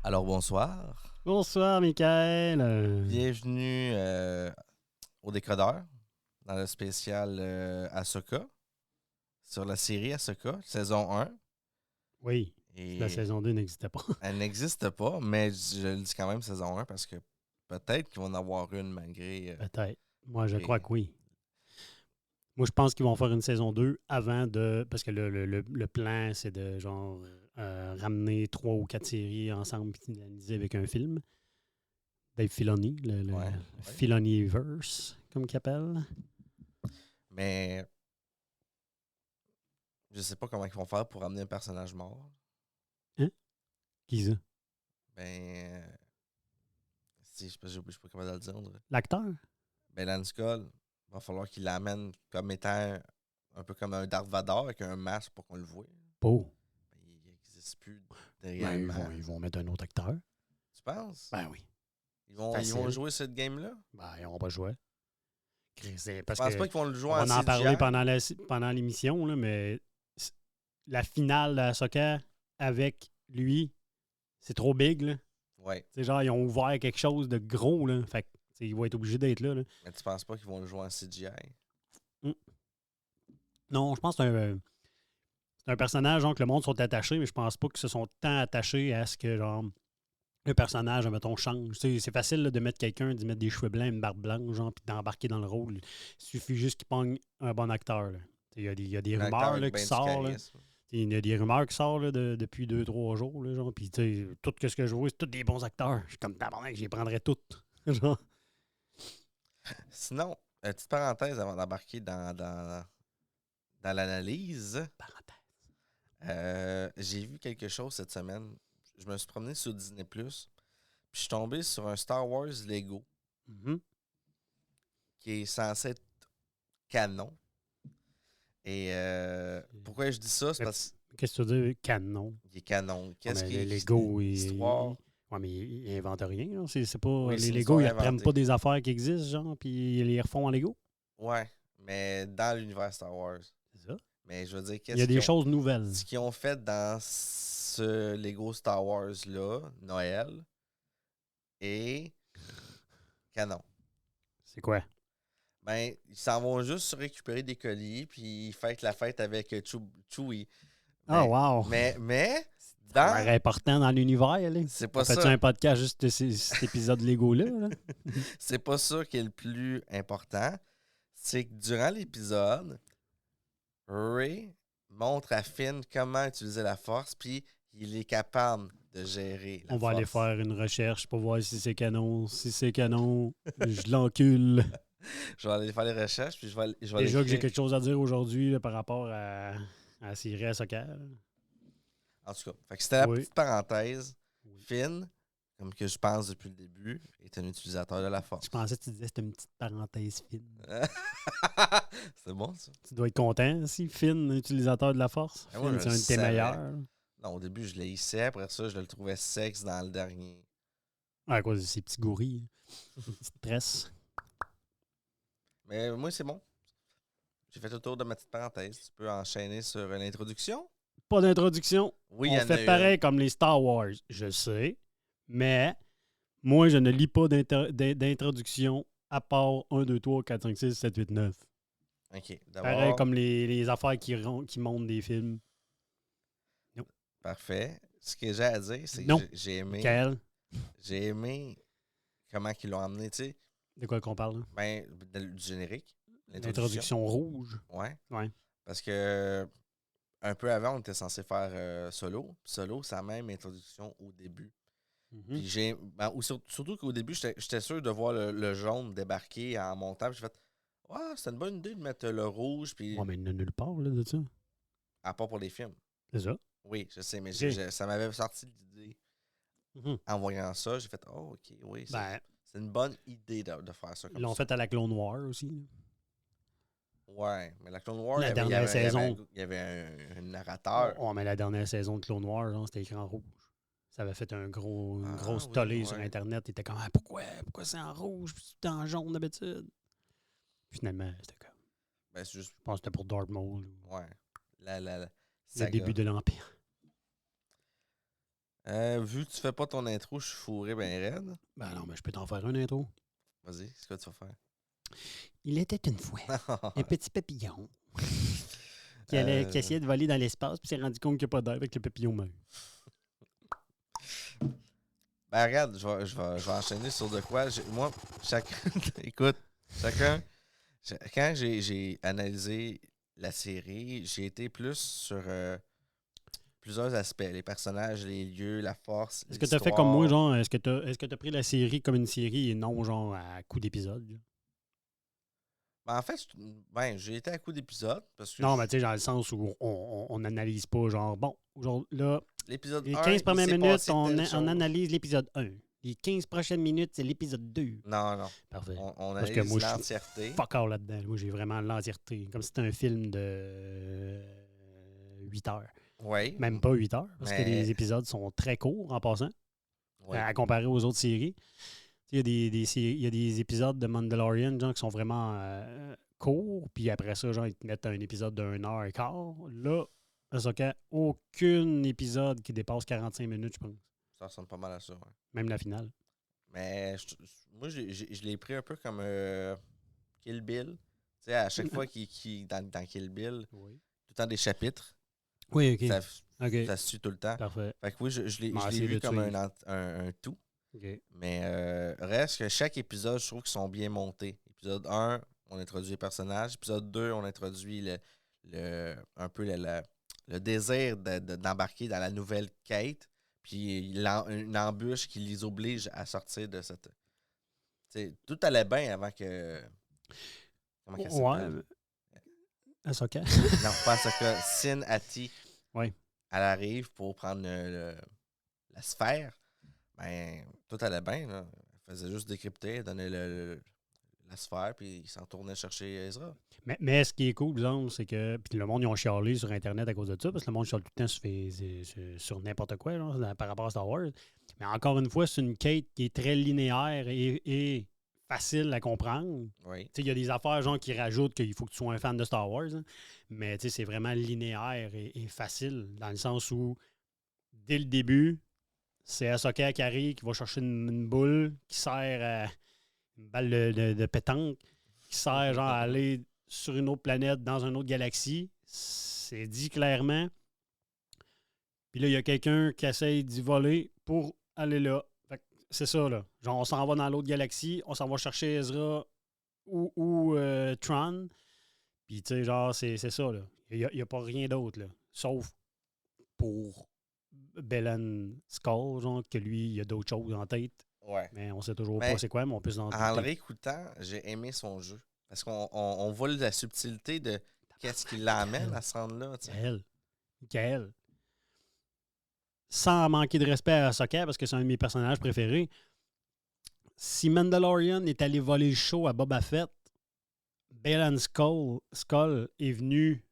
Alors bonsoir, Bonsoir, Michael. bienvenue au Décodeur dans le spécial Ahsoka sur la série Ahsoka, saison 1. Oui, la Et saison 2 n'existait pas. elle n'existe pas, mais je le dis quand même saison 1 parce que peut-être qu'ils vont en avoir une malgré... Peut-être. Moi, je crois les- que oui. Moi, je pense qu'ils vont faire une saison 2 avant de... Parce que le plan, c'est de genre ramener 3 ou 4 séries ensemble et finaliser avec un film. Dave Filoni, le Ouais, ouais. Filoniverse, comme qu'il appelle. Mais je sais pas comment ils vont faire pour ramener un personnage mort. Hein? Qui ça? Ben... si, je suis pas capable de le dire. On dirait. L'acteur? Ben Lance Skull, va falloir qu'il l'amène comme étant un peu comme un Darth Vader avec un masque pour qu'on le voie. Pas. Il n'existe plus derrière Ben, le ils masque. vont mettre un autre acteur. Tu penses? Ben oui. Ils vont Facile. jouer cette game-là? Ben, ils n'ont pas joué. C'est Je parce pense pas que qu'ils vont le jouer on en va en parler CGI. pendant l'émission, là, mais la finale de la soccer avec lui, c'est trop big. Là. Ouais. C'est genre, ils ont ouvert quelque chose de gros. Là. Fait que, il va être obligé d'être là. Mais tu penses pas qu'ils vont le jouer en CGI? Mm. Non, je pense que c'est un personnage genre, que le monde sont attachés, mais je pense pas qu'ils se sont tant attachés à ce que genre le personnage, mettons, change. C'est facile là, de mettre quelqu'un, d'y mettre des cheveux blancs, une barbe blanche, genre, puis d'embarquer dans le rôle. Il suffit juste qu'il pogne un bon acteur. Là. Il y a des Un acteur rumeurs là, avec qui ben du sortent. Là. charisme. Il y a des rumeurs qui sortent là, depuis 2-3 jours. Là, genre, puis tout ce que je vois, c'est tous des bons acteurs. Je suis comme tabarnak, je les prendrais toutes. genre. Sinon, petite parenthèse avant d'embarquer dans l'analyse. Parenthèse. J'ai vu quelque chose cette semaine. Je me suis promené sur Disney+. Puis je suis tombé sur un Star Wars Lego Mhm. qui est censé être canon. Et pourquoi je dis ça? C'est parce Qu'est-ce que tu veux dire, canon? qu'il est canon. Qu'est-ce Mais qui est les Lego, l'histoire? ouais, mais ils inventent rien. Là. C'est pas... Oui, Les c'est une Lego, histoire ils reprennent pas inventée. des affaires qui existent, genre, puis ils les refont en Lego. Ouais, mais dans l'univers Star Wars. C'est ça. Mais je veux dire, Il y a des choses nouvelles. ce qu'ils ont fait dans ce Lego Star Wars-là, Noël, est canon. C'est quoi? Ben, ils s'en vont juste récupérer des colis, puis ils fêtent la fête avec Chewie. Ah, wow! Mais Ça a l'air important dans l'univers, là. c'est On pas fait-tu ça. un podcast juste de cet épisode Lego-là? Là? C'est pas ça qui est le plus important. C'est que durant l'épisode, Ray montre à Finn comment utiliser la force, puis il est capable de gérer la On va force. aller faire une recherche pour voir si c'est canon. Si c'est canon, je l'encule. Je vais aller faire les recherches, puis je vais Déjà que j'ai l'écrire. quelque chose à dire aujourd'hui là, par rapport à la série à soccer. En tout cas, fait que c'était la Oui. petite parenthèse. Oui. Finn, comme que je pense depuis le début, est un utilisateur de la force. Je pensais que tu disais que c'était une petite parenthèse fine. C'est bon, ça. Tu dois être content si Finn, utilisateur de la force. Ben, moi, Finn, je c'est le un de tes savais. meilleurs. Non, au début, je l'haïssais. Après ça, je le trouvais sexe dans le dernier. À cause de ces petits gourris. Petite tresse. Mais moi, c'est bon. J'ai fait le tour de ma petite parenthèse. Tu peux enchaîner sur l'introduction? Pas d'introduction. Oui, il On y en a fait une. pareil comme les Star Wars, je sais. Mais moi, je ne lis pas d'introduction à part 1, 2, 3, 4, 5, 6, 7, 8, 9. OK. Pareil D'abord, comme les affaires qui montent des films. Non. parfait. Ce que j'ai à dire, c'est Non. que Michael, j'ai aimé comment ils l'ont amené, tu sais. de quoi qu'on parle? Là? Ben, du générique. L'introduction rouge. Ouais. Ouais. Parce que un peu avant, on était censé faire Solo. Solo, c'est la même introduction au début. Mhm. Puis surtout qu'au début, j'étais sûr de voir le jaune débarquer en montant. Puis j'ai fait c'est une bonne idée de mettre le rouge. Puis Ouais, mais il n'y en a nulle part là, de ça. à part pour les films. C'est ça. Oui, je sais, mais Ok. ça m'avait sorti l'idée. Mhm. En voyant ça, j'ai fait OK, oui, Ben, c'est une bonne idée de faire ça ils comme l'ont ça. fait à la Clone Wars aussi. Là. Ouais, mais la Clone Wars, La dernière saison. Il y avait un narrateur. Oh, mais la dernière saison de Clone Wars, genre, c'était écran rouge. Ça avait fait une grosse Oui, tollée ouais. sur Internet. Il était comme pourquoi c'est en rouge puis c'est en jaune d'habitude? Finalement, c'était comme. Ben, c'est juste. Je pense que c'était pour Darth Maul. Ouais. La Le saga. début de l'Empire. Vu que tu fais pas ton intro, je suis fourré ben raide. Ben non, mais je peux t'en faire un intro. Vas-y, c'est quoi tu vas faire? Il était une fois un petit papillon qui Euh, essayait de voler dans l'espace puis s'est rendu compte qu'il n'y a pas d'air avec le papillon meurt. Ben regarde, je vais enchaîner sur de quoi. Moi, chacun. Écoute, chacun. Quand j'ai analysé la série, j'ai été plus sur plusieurs aspects. Les personnages, les lieux, la force, Est-ce que tu as fait comme moi, l'histoire. genre, est-ce que tu as pris la série comme une série et non, genre, à coup d'épisode? Ben, en fait, j'ai été à coup d'épisode parce que Non, mais tu sais, dans le sens où on n'analyse pas, genre, bon, aujourd'hui, là, l'épisode les 1, 15 il premières s'est minutes, passé telle on chose. analyse l'épisode 1. Les 15 prochaines minutes, c'est l'épisode 2. Non, non. Parfait. On Parce que analyse moi, je suis l'entièreté. fuck all là-dedans. Moi, j'ai vraiment l'entièreté. Comme si c'était un film de 8 heures. Oui. Même pas 8 heures, parce que Mais, les épisodes sont très courts en passant, oui. à comparer aux autres séries. Il y a il y a des épisodes de Mandalorian genre, qui sont vraiment courts, puis après ça, genre, ils te mettent un épisode d'1 heure et quart. Là, Ahsoka, aucun épisode qui dépasse 45 minutes, je pense. Ça ressemble pas mal à ça, ouais. Même la finale. Mais moi, je l'ai pris un peu comme Kill Bill. Tu sais, à chaque fois dans Kill Bill, Oui. tout le temps des chapitres, Oui, OK. ça, OK. ça se suit tout le temps. Parfait. Fait que oui, je l'ai Merci vu de te comme suivre. un tout. OK. Mais reste que chaque épisode, je trouve qu'ils sont bien montés. Épisode 1, on introduit les personnages. Épisode 2, on introduit un peu le désir d'embarquer dans la nouvelle quête. Puis une embûche qui les oblige à sortir de cette. T'sais, tout allait bien avant que. Comment qu'elle Ouais. s'appelle? Ahsoka. Non, pas ça que Sin Hati. Oui. Elle arrive pour prendre la sphère. Ben, tout allait bien. Là. Elle faisait juste décrypter, donner la sphère, puis il s'en tournait chercher Ezra. Mais ce qui est cool, disons, c'est que. Puis le monde, ils ont chialé sur Internet à cause de ça, parce que le monde chiale tout le temps sur n'importe quoi, genre, par rapport à Star Wars. Mais encore une fois, c'est une quête qui est très linéaire et facile à comprendre. Oui. Il y a des affaires genre qui rajoutent qu'il faut que tu sois un fan de Star Wars, hein, mais c'est vraiment linéaire et facile, dans le sens où, dès le début, c'est Ahsoka qui arrive, qui va chercher une boule qui sert à une balle de pétanque, qui sert genre à aller sur une autre planète, dans une autre galaxie. C'est dit clairement. Puis là, il y a quelqu'un qui essaye d'y voler pour aller là. Fait que c'est ça, là. Genre, on s'en va dans l'autre galaxie, on s'en va chercher Ezra ou Tron. Puis, tu sais, genre, c'est ça, là. Il n'y a pas rien d'autre, là. Sauf pour Belen Skull, genre, que lui, il y a d'autres choses en tête. Ouais. Mais on sait toujours Mais pas c'est quoi, mais on peut s'en en le douter. réécoutant, j'ai aimé son jeu. Parce qu'on voit la subtilité de qu'est-ce qui l'amène à se rendre là. Tu sais. Michael. Sans manquer de respect à Ahsoka, parce que c'est un de mes personnages préférés, si Mandalorian est allé voler le show à Boba Fett, Belen Skull est venu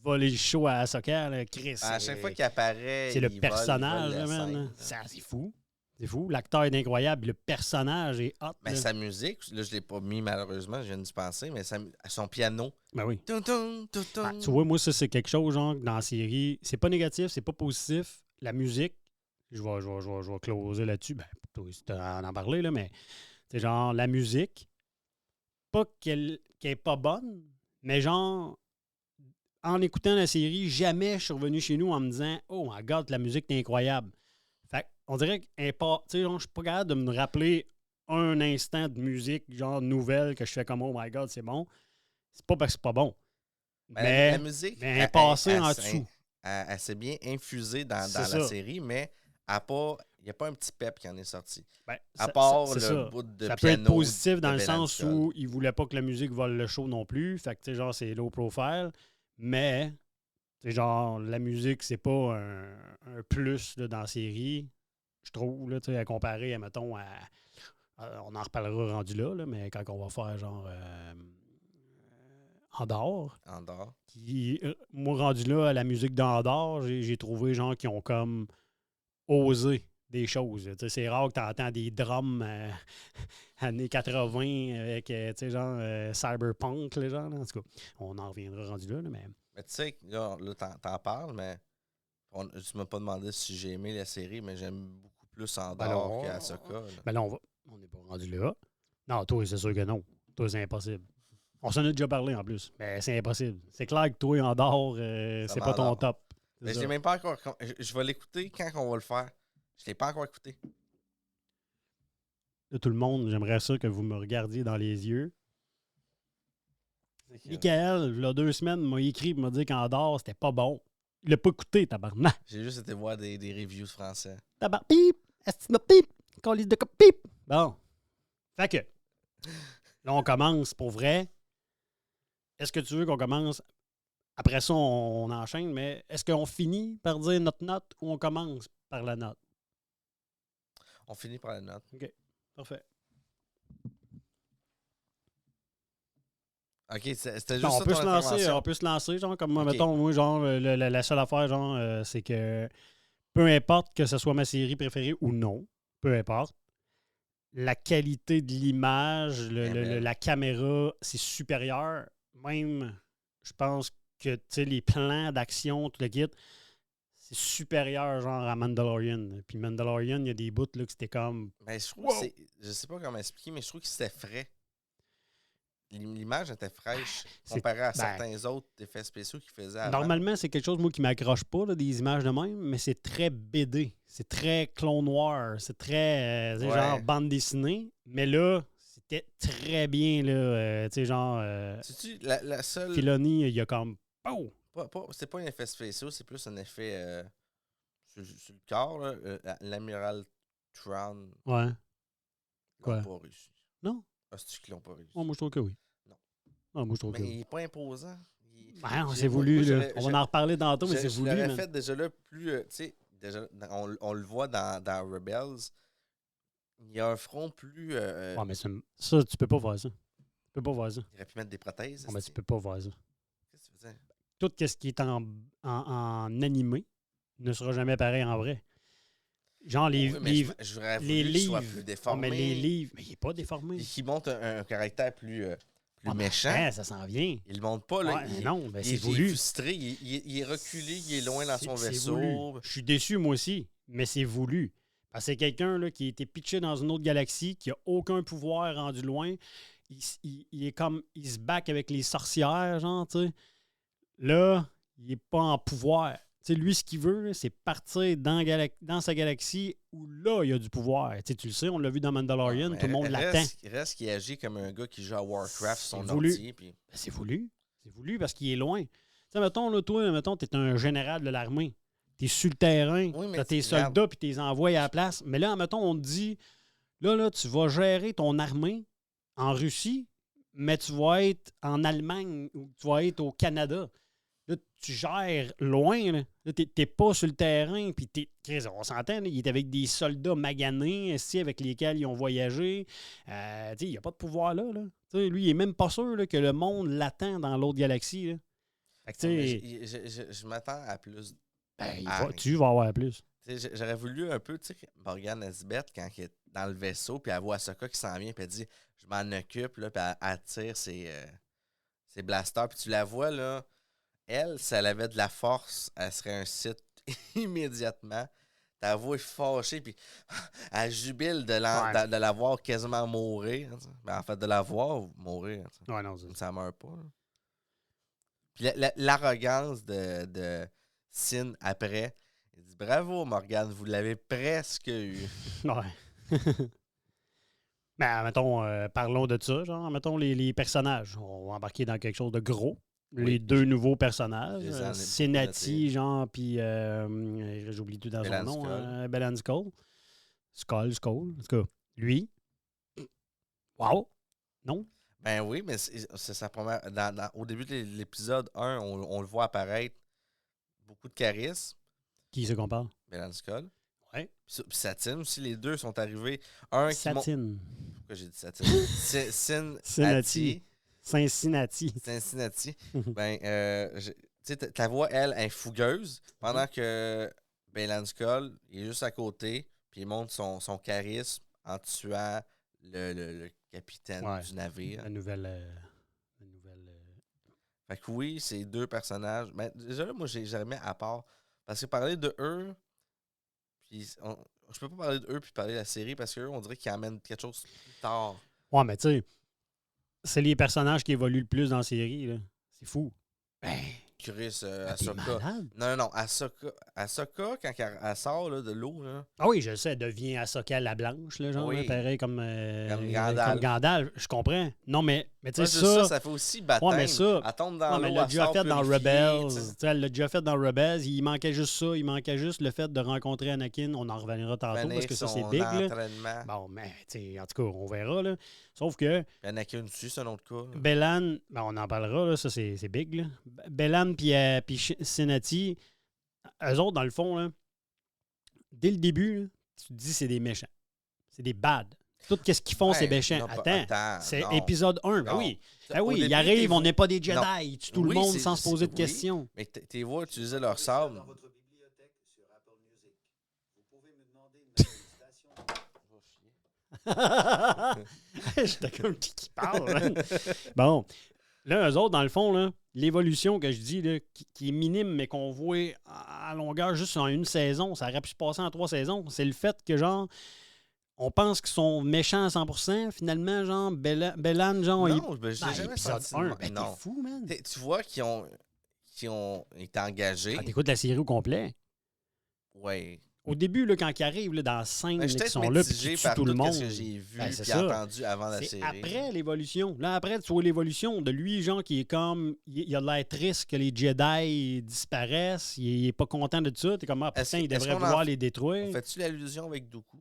voler le show à Ahsoka. Là, Chris, À chaque fois qu'il apparaît, c'est le il personnage, vole la là, man. scène, Là. là. C'est fou. C'est fou. L'acteur est incroyable. Le personnage est hot. Mais là. sa musique, là, je ne l'ai pas mis malheureusement, je viens d'y penser, mais son piano. Ben oui. Tum, tum, tum, tum. Ben, tu vois, moi, ça, c'est quelque chose, genre, dans la série. C'est pas négatif, c'est pas positif. La musique, je vais closer là-dessus. Ben, toi, si tu en parler, là, mais c'est genre, la musique, pas qu'elle est pas bonne, mais genre, en écoutant la série, jamais je suis revenu chez nous en me disant oh my god, la musique est incroyable. Fait on dirait qu'elle est pas. Tu sais, je suis pas capable de me rappeler un instant de musique, genre nouvelle, que je fais comme oh my god, c'est bon. C'est pas parce que c'est pas bon. Ben, la musique, mais elle est passée en elle dessous. elle s'est bien infusée dans C'est la ça. série, mais il n'y a pas un petit pep qui en est sorti. Ben, À part c'est le ça. bout de Ça peut être piano positif dans de le Belen sens Skull. où il voulait pas que la musique vole le show non plus. Fait que, tu sais, genre, c'est low profile. Mais, tu sais, genre, la musique, c'est pas un plus là, dans la série, je trouve, là, tu sais, à comparer, mettons, on en reparlera rendu là, mais quand on va faire, genre, Andorre, Andorre. moi, rendu là, à la musique d'Andorre, j'ai trouvé, genre, qui ont comme osé des choses. Tu sais, c'est rare que tu entends des drums années 80 avec, tu sais, genre, cyberpunk, les gens. En tout cas, on en reviendra rendu là, mais... Mais tu sais, là t'en parles, mais Tu m'as pas demandé si j'ai aimé la série, mais j'aime beaucoup plus Ben là, Andor qu'Ahsoka. Là. Ben là, on n'est pas rendu là. Non, toi, c'est sûr que non. Toi, c'est impossible. On s'en a déjà parlé en plus. Mais c'est impossible. C'est clair que toi, en dehors, Ça c'est pas ton m'endort. top. C'est Mais je ça. l'ai même pas encore. Je vais l'écouter quand on va le faire. Je l'ai pas encore écouté. Là, tout le monde, j'aimerais ça que vous me regardiez dans les yeux. Michael, il y a 2 semaines, m'a écrit et m'a dit qu'en dehors, c'était pas bon. Il l'a pas écouté, tabarnak. J'ai juste été voir des reviews français. Tabarnak. Pip! Estima pip! Colis de cop, pip! Bon. Fait que, là, on commence pour vrai. Est-ce que tu veux qu'on commence? Après ça, on enchaîne, mais est-ce qu'on finit par dire notre note ou on commence par la note? On finit par la note. OK. Parfait. OK, c'était juste Non, ça ton intervention. on peut se lancer, genre, comme moi, OK. mettons, moi, genre, la seule affaire, genre, c'est que peu importe que ce soit ma série préférée ou non, peu importe, la qualité de l'image, la caméra, c'est supérieur. Même, je pense que, tu sais, les plans d'action, tout le kit, c'est supérieur, genre, à Mandalorian. Puis Mandalorian, il y a des bouts, là, que c'était comme... Mais je trouve Wow! que c'est. Je sais pas comment expliquer, mais je trouve que c'était frais. L'image était fraîche comparée à certains autres effets spéciaux qu'ils faisaient avant. Normalement, c'est quelque chose, moi, qui m'accroche pas, là, des images de même, mais c'est très BD. C'est très Clone Noir. C'est très, Ouais. genre, bande dessinée. Mais là, c'était très bien, là. Tu sais, genre, C'est-tu la seule. Filoni, il y a comme... Oh! C'est pas un effet spécial, c'est plus un effet sur le corps. Là, l'amiral Tron. Ouais. Ils Quoi? l'ont pas réussi. Non? Ah, c'est-tu qu'ils l'ont pas réussi? Oh, moi, je trouve que oui. Non. Ah, moi, je trouve Mais que il oui. est pas imposant. Ben, J'ai- c'est voulu, moi, là. On va en reparler tantôt, mais c'est je voulu, l'aurais man. fait déjà là plus. Tu sais, déjà, on le voit dans Rebels. Il y a un front plus. Ouais, mais ça, tu peux pas voir ça. Tu peux pas voir ça. Il aurait pu mettre des prothèses. Oh, mais tu peux pas voir ça. Qu'est-ce que tu veux dire? Tout ce qui est en animé ne sera jamais pareil en vrai. Genre, les Oui, mais livres. j'aurais voulu Les qu'il soit livres. plus Oh, déformé. mais les livres. Mais il est pas déformé. Et qui montre un caractère plus Ah, méchant. ben, ça s'en vient. Il le montre pas. Là, Ouais, mais non, ben, il c'est est voulu. frustré. Il est reculé. Il est loin dans son C'est vaisseau. voulu. Je suis déçu, moi aussi, mais c'est voulu. Parce que c'est quelqu'un là, qui a été pitché dans une autre galaxie, qui a aucun pouvoir rendu loin. Il est comme. Il se back avec les sorcières, genre, tu sais. Là, il est pas en pouvoir. Tu sais, lui, ce qu'il veut, là, c'est partir dans sa galaxie où là, il y a du pouvoir. Tu sais, tu le sais, on l'a vu dans Mandalorian, Ouais, tout le monde l'attend. Reste qu'il agit comme un gars qui joue à Warcraft sur son C'est voulu. ordi. Puis... Ben, c'est voulu. C'est voulu parce qu'il est loin. Tu sais, mettons, là, toi, mettons, t'es un général de l'armée. T'es sur le terrain, Oui, mais t'as tes regarde. soldats, puis t'es envoies à la place. Mais là, mettons, on te dit, là, tu vas gérer ton armée en Russie, mais tu vas être en Allemagne ou tu vas être au Canada. Là, tu gères loin. Là, t'es pas sur le terrain. Puis on s'entend, là, il est avec des soldats maganés avec lesquels ils ont voyagé. Il n'y a pas de pouvoir là. Lui, il est même pas sûr là, que le monde l'attend dans l'autre galaxie. Là. Fait que, Non, mais je m'attends à plus. Tu vas avoir plus. J'aurais voulu un peu, tu sais, Morgan Nesbeth, quand il est dans le vaisseau, puis elle voit Ahsoka qui s'en vient, puis elle dit je m'en occupe, là, puis elle tire ses blasters, puis tu la vois, là. Elle, si elle avait de la force, elle serait un Sith immédiatement. Ta voix est fâchée, puis elle jubile de la voir quasiment mourir. Ben, en fait, de la voir mourir. Ouais, non, ça meurt pas. Là. Puis l'arrogance de Sin après, il dit bravo, Morgane, vous l'avez presque eu. Ouais. Ben, mettons, parlons de ça, genre, mettons les personnages. On va embarquer dans quelque chose de gros. Les deux nouveaux personnages. Senati, genre, puis j'oublie tout dans son nom. Belan Skull. Skull. En tout cas, lui. Wow! Non? Ben oui, mais c'est sa première. Au début de l'épisode 1, on le voit apparaître beaucoup de charisme. Qui se compare? Belan Skull. Ouais. Puis Satine aussi, les deux sont arrivés. Un Satine. Pourquoi j'ai dit Satine? Cincinnati. Ben, tu sais, ta voix, elle, est fougueuse, pendant que Belan Skull, il est juste à côté, puis il montre son charisme en tuant le capitaine du navire. La nouvelle. Fait que oui, c'est deux personnages. Ben, déjà là, moi, j'aurais mis à part Parce que parler de eux, puis je peux pas parler de eux puis parler de la série parce qu'eux, on dirait qu'ils amènent quelque chose plus tard. Ouais, mais tu sais, c'est les personnages qui évoluent le plus dans la série. Là. C'est fou. Ben, Chris, t'es Ahsoka. malade. Non, Ahsoka, quand elle sort là, de l'eau, là, Ah oui, je le sais, elle devient Ahsoka la blanche, là, genre, Oui. là, pareil comme Gandalf. comme Gandalf. Je comprends. Non, mais tu sais, Pas juste ça, ça fait aussi baptême. Ouais, mais ça. Elle tombe dans Ouais, mais l'eau, elle l'a elle déjà sort fait dans purifiée, Rebels. tu sais. Tu sais, elle l'a déjà fait dans Rebels. Il manquait juste ça. Il manquait juste le fait de rencontrer Anakin. On en reviendra tantôt parce Finir que ça, c'est son big. Là. entraînement. Bon, mais, tu sais, en tout cas, on verra. Là. Sauf que Puis Anakin dessus, c'est un autre cas. là. Bellan, ben, on en parlera. Là, ça, c'est big. Là. Bellan puis Senati, eux autres, dans le fond, là, dès le début, là, tu te dis c'est des méchants. C'est des bad. Tout ce qu'ils font, c'est méchant. non, Attends, c'est non. épisode 1. Ben Non. oui. Au Ben oui, début, ils arrivent, t'es- on n'est pas des Jedi. Non. Ils tuent tout le Oui, monde c'est- sans se poser de oui. questions. Mais t'es vois utiliser leur sable. Dans votre bibliothèque sur Apple Music. Vous pouvez me demander une nouvelle station. J'étais comme qui parle. Hein? Bon, là, eux autres, dans le fond, là, l'évolution que je dis, là, qui est minime, mais qu'on voit à longueur juste en une saison, ça aurait pu se passer en 3 saisons, c'est le fait que, genre, on pense qu'ils sont méchants à 100%. Finalement, genre, Bellan, genre, Non, ben, je l'ai dans jamais l'épisode senti. 1, de- ben, non. t'es fou, man. Tu vois qu'ils ont été engagés. Quand t'écoutes la série au complet, Oui. au début, là, quand ils arrivent là, dans la scène, Ben, je suis là, qui peut-être sont là, puis mitigé qui tuent par tout le tout monde. ce que j'ai vu Ben, et c'est ça. entendu avant la C'est série. après l'évolution. Là, après, tu vois l'évolution de lui, genre, qui est comme. Il a l'air triste que les Jedi disparaissent. Il est pas content de ça. T'es comme, ah, Est-ce- putain, il est-ce devrait qu'on en vouloir fait- les détruire. Fais-tu l'allusion avec Dooku?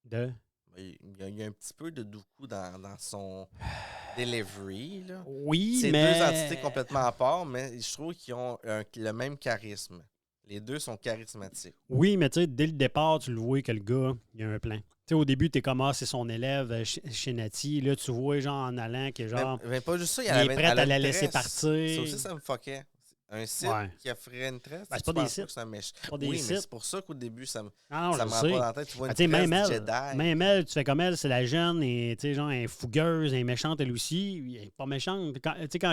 De. Il y a un petit peu de Dooku dans son delivery. Là. Oui, C'est mais. deux entités complètement à part, mais je trouve qu'ils ont le même charisme. Les deux sont charismatiques. Oui, mais tu sais, dès le départ, tu le vois que le gars, il a un plan. Tu sais, au début, t'es comme, ah, c'est son élève chez Nati. Là, tu vois, genre, en allant, que genre. Mais pas juste ça, il est prêt elle a à la une laisser tresse. partir. Ça aussi, ça me fuckait. Un site Ouais. qui offrait une tresse, Ben, c'est tu pas des penses sites. que c'est un méchant. Pas des Oui, mais sites. c'est pour ça qu'au début, ça me Ah, non, ça je me rend sais. pas dans la tête. Tu vois une Ah, tu sais, tresse même du elle, Jedi. même elle, tu fais comme elle, c'est la jeune, et tu sais, genre, elle est fougueuse, elle est méchante, elle aussi. Elle est pas méchante. Tu sais,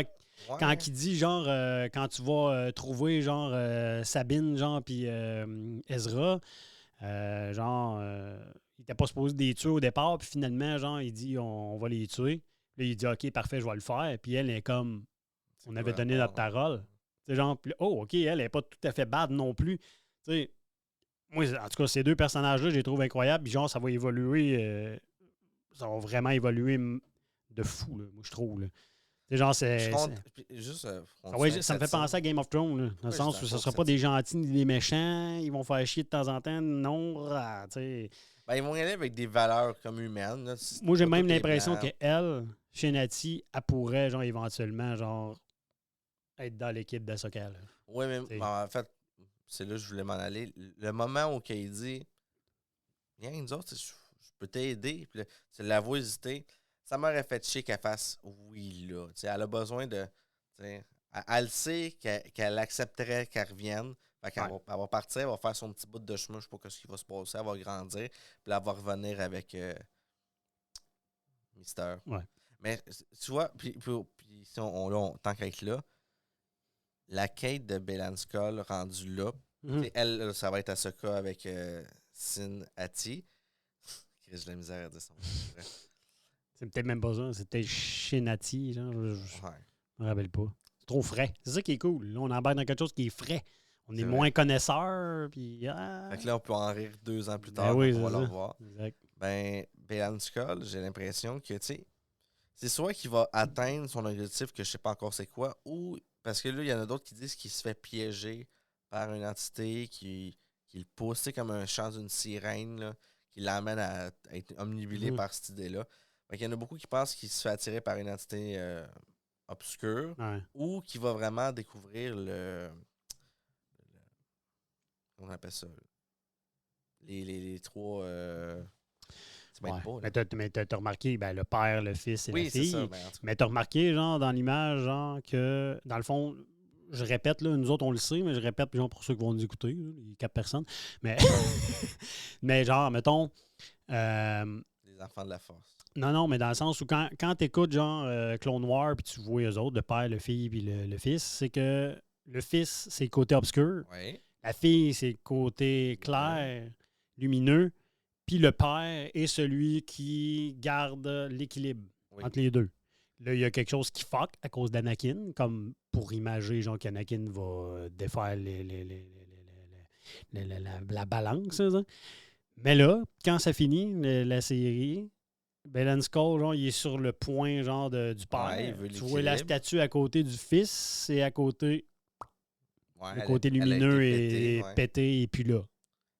Ouais. quand il dit, genre, quand tu vas trouver, genre, Sabine, genre, puis Ezra, il était pas supposé les tuer au départ, puis finalement, genre, il dit, on va les tuer. Là, il dit, OK, parfait, je vais le faire. Puis elle est comme, on avait donné notre parole. Tu sais, genre, puis, oh, OK, elle est pas tout à fait bad non plus. Tu sais, moi, en tout cas, ces deux personnages-là, je les trouve incroyables. Puis genre, ça va évoluer, ça va vraiment évoluer de fou, là, moi, je trouve. Là. Tu sais, genre, Je compte- puis juste, ça me fait penser à Game of Thrones, là, dans le sens où ce ne sera pas des gentils ni des méchants, ils vont faire chier de temps en temps. Non, tu sais. Ben, ils vont y aller avec des valeurs comme humaines. Là. Moi, j'ai Pas même tout est l'impression blanc. qu'elle, chez Nati, elle pourrait, genre, éventuellement, genre, être dans l'équipe d'Ahsoka. là. Oui, mais T'sais. en fait, c'est là que je voulais m'en aller. Le moment où il dit viens, nous autres, je peux t'aider, puis là, tu la vois hésiter, ça m'aurait fait chier qu'elle fasse oui là. T'sais, elle a besoin de. Elle sait qu'elle accepterait qu'elle revienne. Fait qu'elle elle va partir, elle va faire son petit bout de chemin, je sais pas ce qui va se passer, elle va grandir, puis là, elle va revenir avec Mister. Ouais. Mais tu vois, puis si tant qu'à être là, la quête de Bellan Skull rendue là, Mhm. elle, là, ça va être Ahsoka avec Sin Hati. J'ai de la misère à dire son nom. C'est peut-être même pas ça. C'est peut-être chez Nati, genre, je Ouais. me rappelle pas. C'est trop frais. C'est ça qui est cool. Là, on embarque dans quelque chose qui est frais. On est C'est moins connaisseurs, puis... Fait que là, on peut en rire 2 ans plus Ben tard, oui, on va c'est le ça. revoir. Exact. Ben, Bellan Skull, j'ai l'impression que, tu sais, c'est soit qu'il va atteindre son objectif que je sais pas encore c'est quoi, ou parce que là, il y en a d'autres qui disent qu'il se fait piéger par une entité qui le pousse, tu sais, comme un chant d'une sirène, là, qui l'amène à être omnibulé Mhm. par cette idée-là. Fait qu'il y en a beaucoup qui pensent qu'il se fait attirer par une entité obscure, Ouais. ou qui va vraiment découvrir comment on appelle ça? Les trois... c'est même Ouais. pas, là. Mais t'as remarqué, ben, le père, le fils et Oui, la c'est fille. ça. Ben, en tout cas. Mais t'as remarqué, genre, dans l'image, genre, que, dans le fond, je répète, là, nous autres, on le sait, mais je répète, genre, pour ceux qui vont nous écouter, là, les 4 personnes. Mais, mais genre, mettons, Les enfants de la force. non, mais dans le sens où quand tu écoutes, genre, Clone Wars, puis tu vois eux autres, le père, le fille, puis le fils, c'est que le fils, c'est le côté obscur, Oui. La fille, c'est le côté clair, lumineux. Puis le père est celui qui garde l'équilibre Oui. entre les deux. Là, il y a quelque chose qui fuck à cause d'Anakin, comme pour imager genre qu'Anakin va défaire la balance. Ça. Mais là, quand ça finit, la série, Belen Skull, genre, il est sur le point genre du père. Ouais, il veut Tu vois la l'équilibre. statue à côté du fils et à côté, Ouais, le elle côté a été lumineux pétée, est ouais. pété et puis là.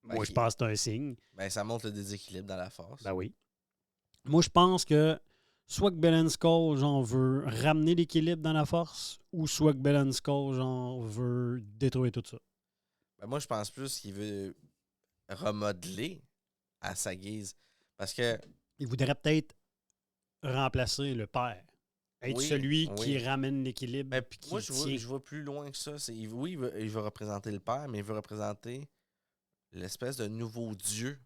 Ben, Moi, je pense que c'est un signe. Ben, ça montre le déséquilibre dans la force. Ben oui. Moi, je pense que soit que Belen Skull, genre, veut ramener l'équilibre dans la force, ou soit que Belen Skull, genre, veut détruire tout ça. Ben, moi, je pense plus qu'il veut remodeler à sa guise. Parce que, Il voudrait peut-être remplacer le père. Être Oui, celui oui. qui ramène l'équilibre. ben, puis qui moi, tient. je vois plus loin que ça. Oui, il veut représenter le père, mais il veut représenter l'espèce de nouveau Dieu.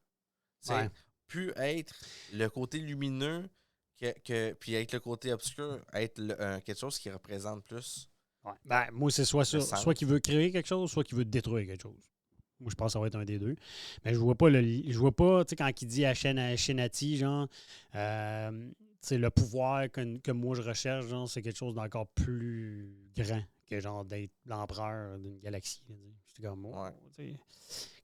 Tu sais, Ouais. plus être le côté lumineux, puis être le côté obscur, être quelque chose qui représente plus. Ouais. Ben, moi, c'est soit ça. Le sens. Soit qu'il veut créer quelque chose, soit qu'il veut détruire quelque chose. Moi, je pense que ça va être un des deux. Mais je vois pas tu sais, quand il dit à Shenati, genre, le pouvoir que moi je recherche, genre, c'est quelque chose d'encore plus grand que, genre, d'être l'empereur d'une galaxie. J'étais comme, oh, Ouais. tu sais,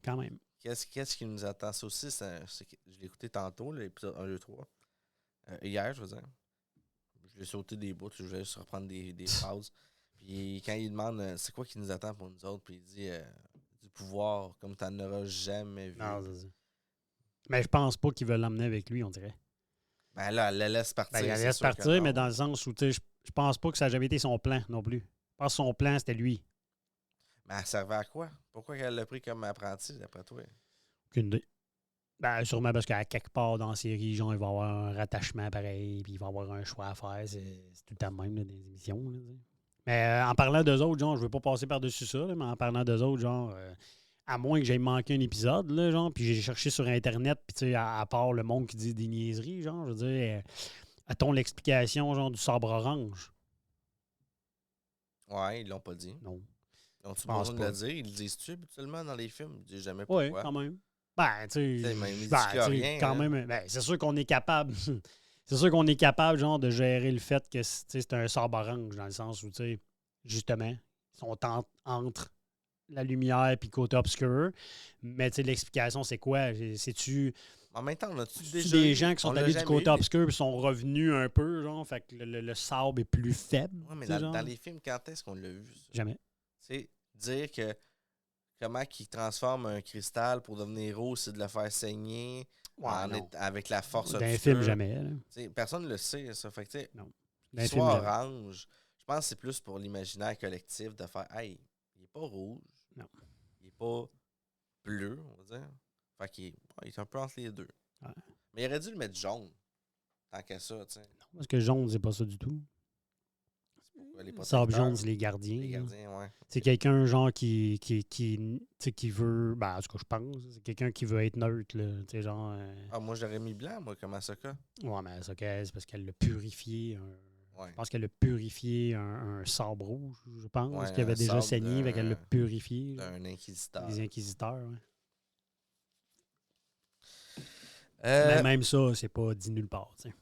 quand même. Qu'est-ce qui nous attend? Ça aussi, c'est que je l'ai écouté tantôt, l'épisode 1, 2, 3. Hier, je veux dire. Je l'ai sauté des bouts, je voulais juste reprendre des phrases. Puis quand il demande c'est quoi qui nous attend pour nous autres, puis il dit du pouvoir comme tu n'en auras jamais vu. Non, c'est ça. Mais je pense pas qu'il veut l'emmener avec lui, on dirait. Ben là, elle la laisse partir. Ben, il la c'est laisse sûr que partir, non. mais dans le sens où, tu sais, je pense pas que ça n'a jamais été son plan non plus. Je pense que son plan, c'était lui. Mais elle servait à quoi? Pourquoi elle l'a pris comme apprenti, d'après toi? Aucune idée. Ben, sûrement parce qu'à quelque part dans la série, genre, il va y avoir un rattachement pareil, puis il va y avoir un choix à faire. C'est tout le temps le même là, des émissions. Là, tu sais. Mais en parlant d'eux autres, genre, je veux pas passer par-dessus ça, là, mais en parlant d'eux autres, genre, à moins que j'aie manqué un épisode, là, genre, puis j'ai cherché sur Internet, puis tu sais, à part le monde qui dit des niaiseries, genre, je veux dire, a-t-on l'explication, genre, du sabre orange? Ouais, ils l'ont pas dit. Non. Ils ont-tu pense besoin de pas. le dire? Ils le disent-tu habituellement dans les films? Ils disent jamais Oui, pourquoi. quand même. Ben, tu sais, Mais il dit ben, qu'il y a tu sais, rien, quand hein. même, ben, c'est sûr qu'on est capable. C'est sûr qu'on est capable, genre, de gérer le fait que tu sais, c'est un sabre orange, dans le sens où, tu sais, justement, ils sont entre la lumière et le côté obscur. Mais, tu sais, l'explication, c'est quoi? C'est-tu En même temps, on a-tu c'est-tu déjà des eu- gens qui on sont l'a allés du jamais côté eu, obscur et sont revenus un peu, genre, fait que le sabre est plus faible? Ouais, mais tu sais, dans genre? les films, quand est-ce qu'on l'a vu, ça? Jamais. C'est dire que comment qu'il transforme un cristal pour devenir rouge, c'est de le faire saigner Ouais, non. avec la force Dans un obscure. film, jamais. Là. T'sais, personne ne le sait, ça. Fait que, t'sais, Non. Dans qu'il un film, soit jamais. orange, je pense que c'est plus pour l'imaginaire collectif de faire hey, il est pas rouge. Non. Il est pas bleu, on va dire. Fait qu'il il est un peu entre les deux. Ouais. Mais il aurait dû le mettre jaune. Tant qu'à ça, tu sais. Parce que jaune, c'est pas ça du tout. Pourquoi les Sabre protecteurs, jaune, c'est les gardiens. les là. gardiens, ouais. C'est quelqu'un, genre, qui veut. Ben, en tout cas, je pense. C'est quelqu'un qui veut être neutre, là. Tu sais, genre. Ah, moi, j'aurais mis blanc, moi, comme Ahsoka. Ouais, mais ça, c'est parce qu'elle l'a purifié. Ouais. Je pense qu'elle a purifié un sabre rouge, je pense. Ouais, qui avait un déjà sabre saigné, fait qu'elle l'a purifié. là. Un inquisiteur. Les inquisiteurs, ouais. Euh, Mais même ça, c'est pas dit nulle part, tu sais.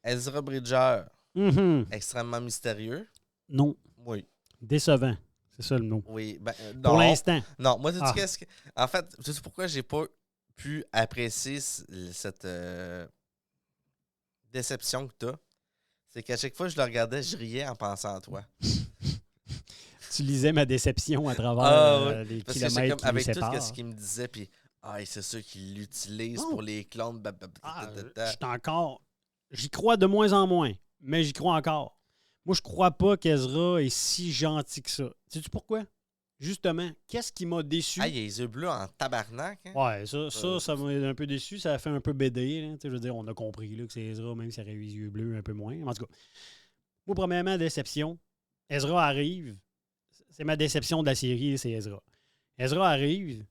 Ezra Bridger, Mhm. extrêmement mystérieux. Non. Oui. Décevant. C'est ça le mot. Oui. Ben, Pour non. l'instant. Non, moi, sais-tu Ah. qu'est-ce que. En fait, tu sais pourquoi j'ai pas pu apprécier cette déception que t'as? C'est qu'à chaque fois que je le regardais, je riais en pensant à toi. Tu lisais ma déception à travers Ouais. les Parce que c'est kilomètres comme qui nous avec tout séparent. ce qu'il me disait, puis c'est sûr qu'il l'utilise Non. pour les clones. J'y crois de moins en moins, mais j'y crois encore. Moi, je crois pas qu'Ezra est si gentil que ça. Sais-tu pourquoi? Justement, qu'est-ce qui m'a déçu? Ah, il a les yeux bleus en tabarnak. Hein? Ouais, ça m'a un peu déçu. Ça a fait un peu BD. Là. Tu sais, je veux dire, on a compris là, que c'est Ezra, même s'il aurait eu les yeux bleus un peu moins. En tout cas, moi, premièrement, déception. Ezra arrive. C'est ma déception de la série, c'est Ezra. Ezra arrive.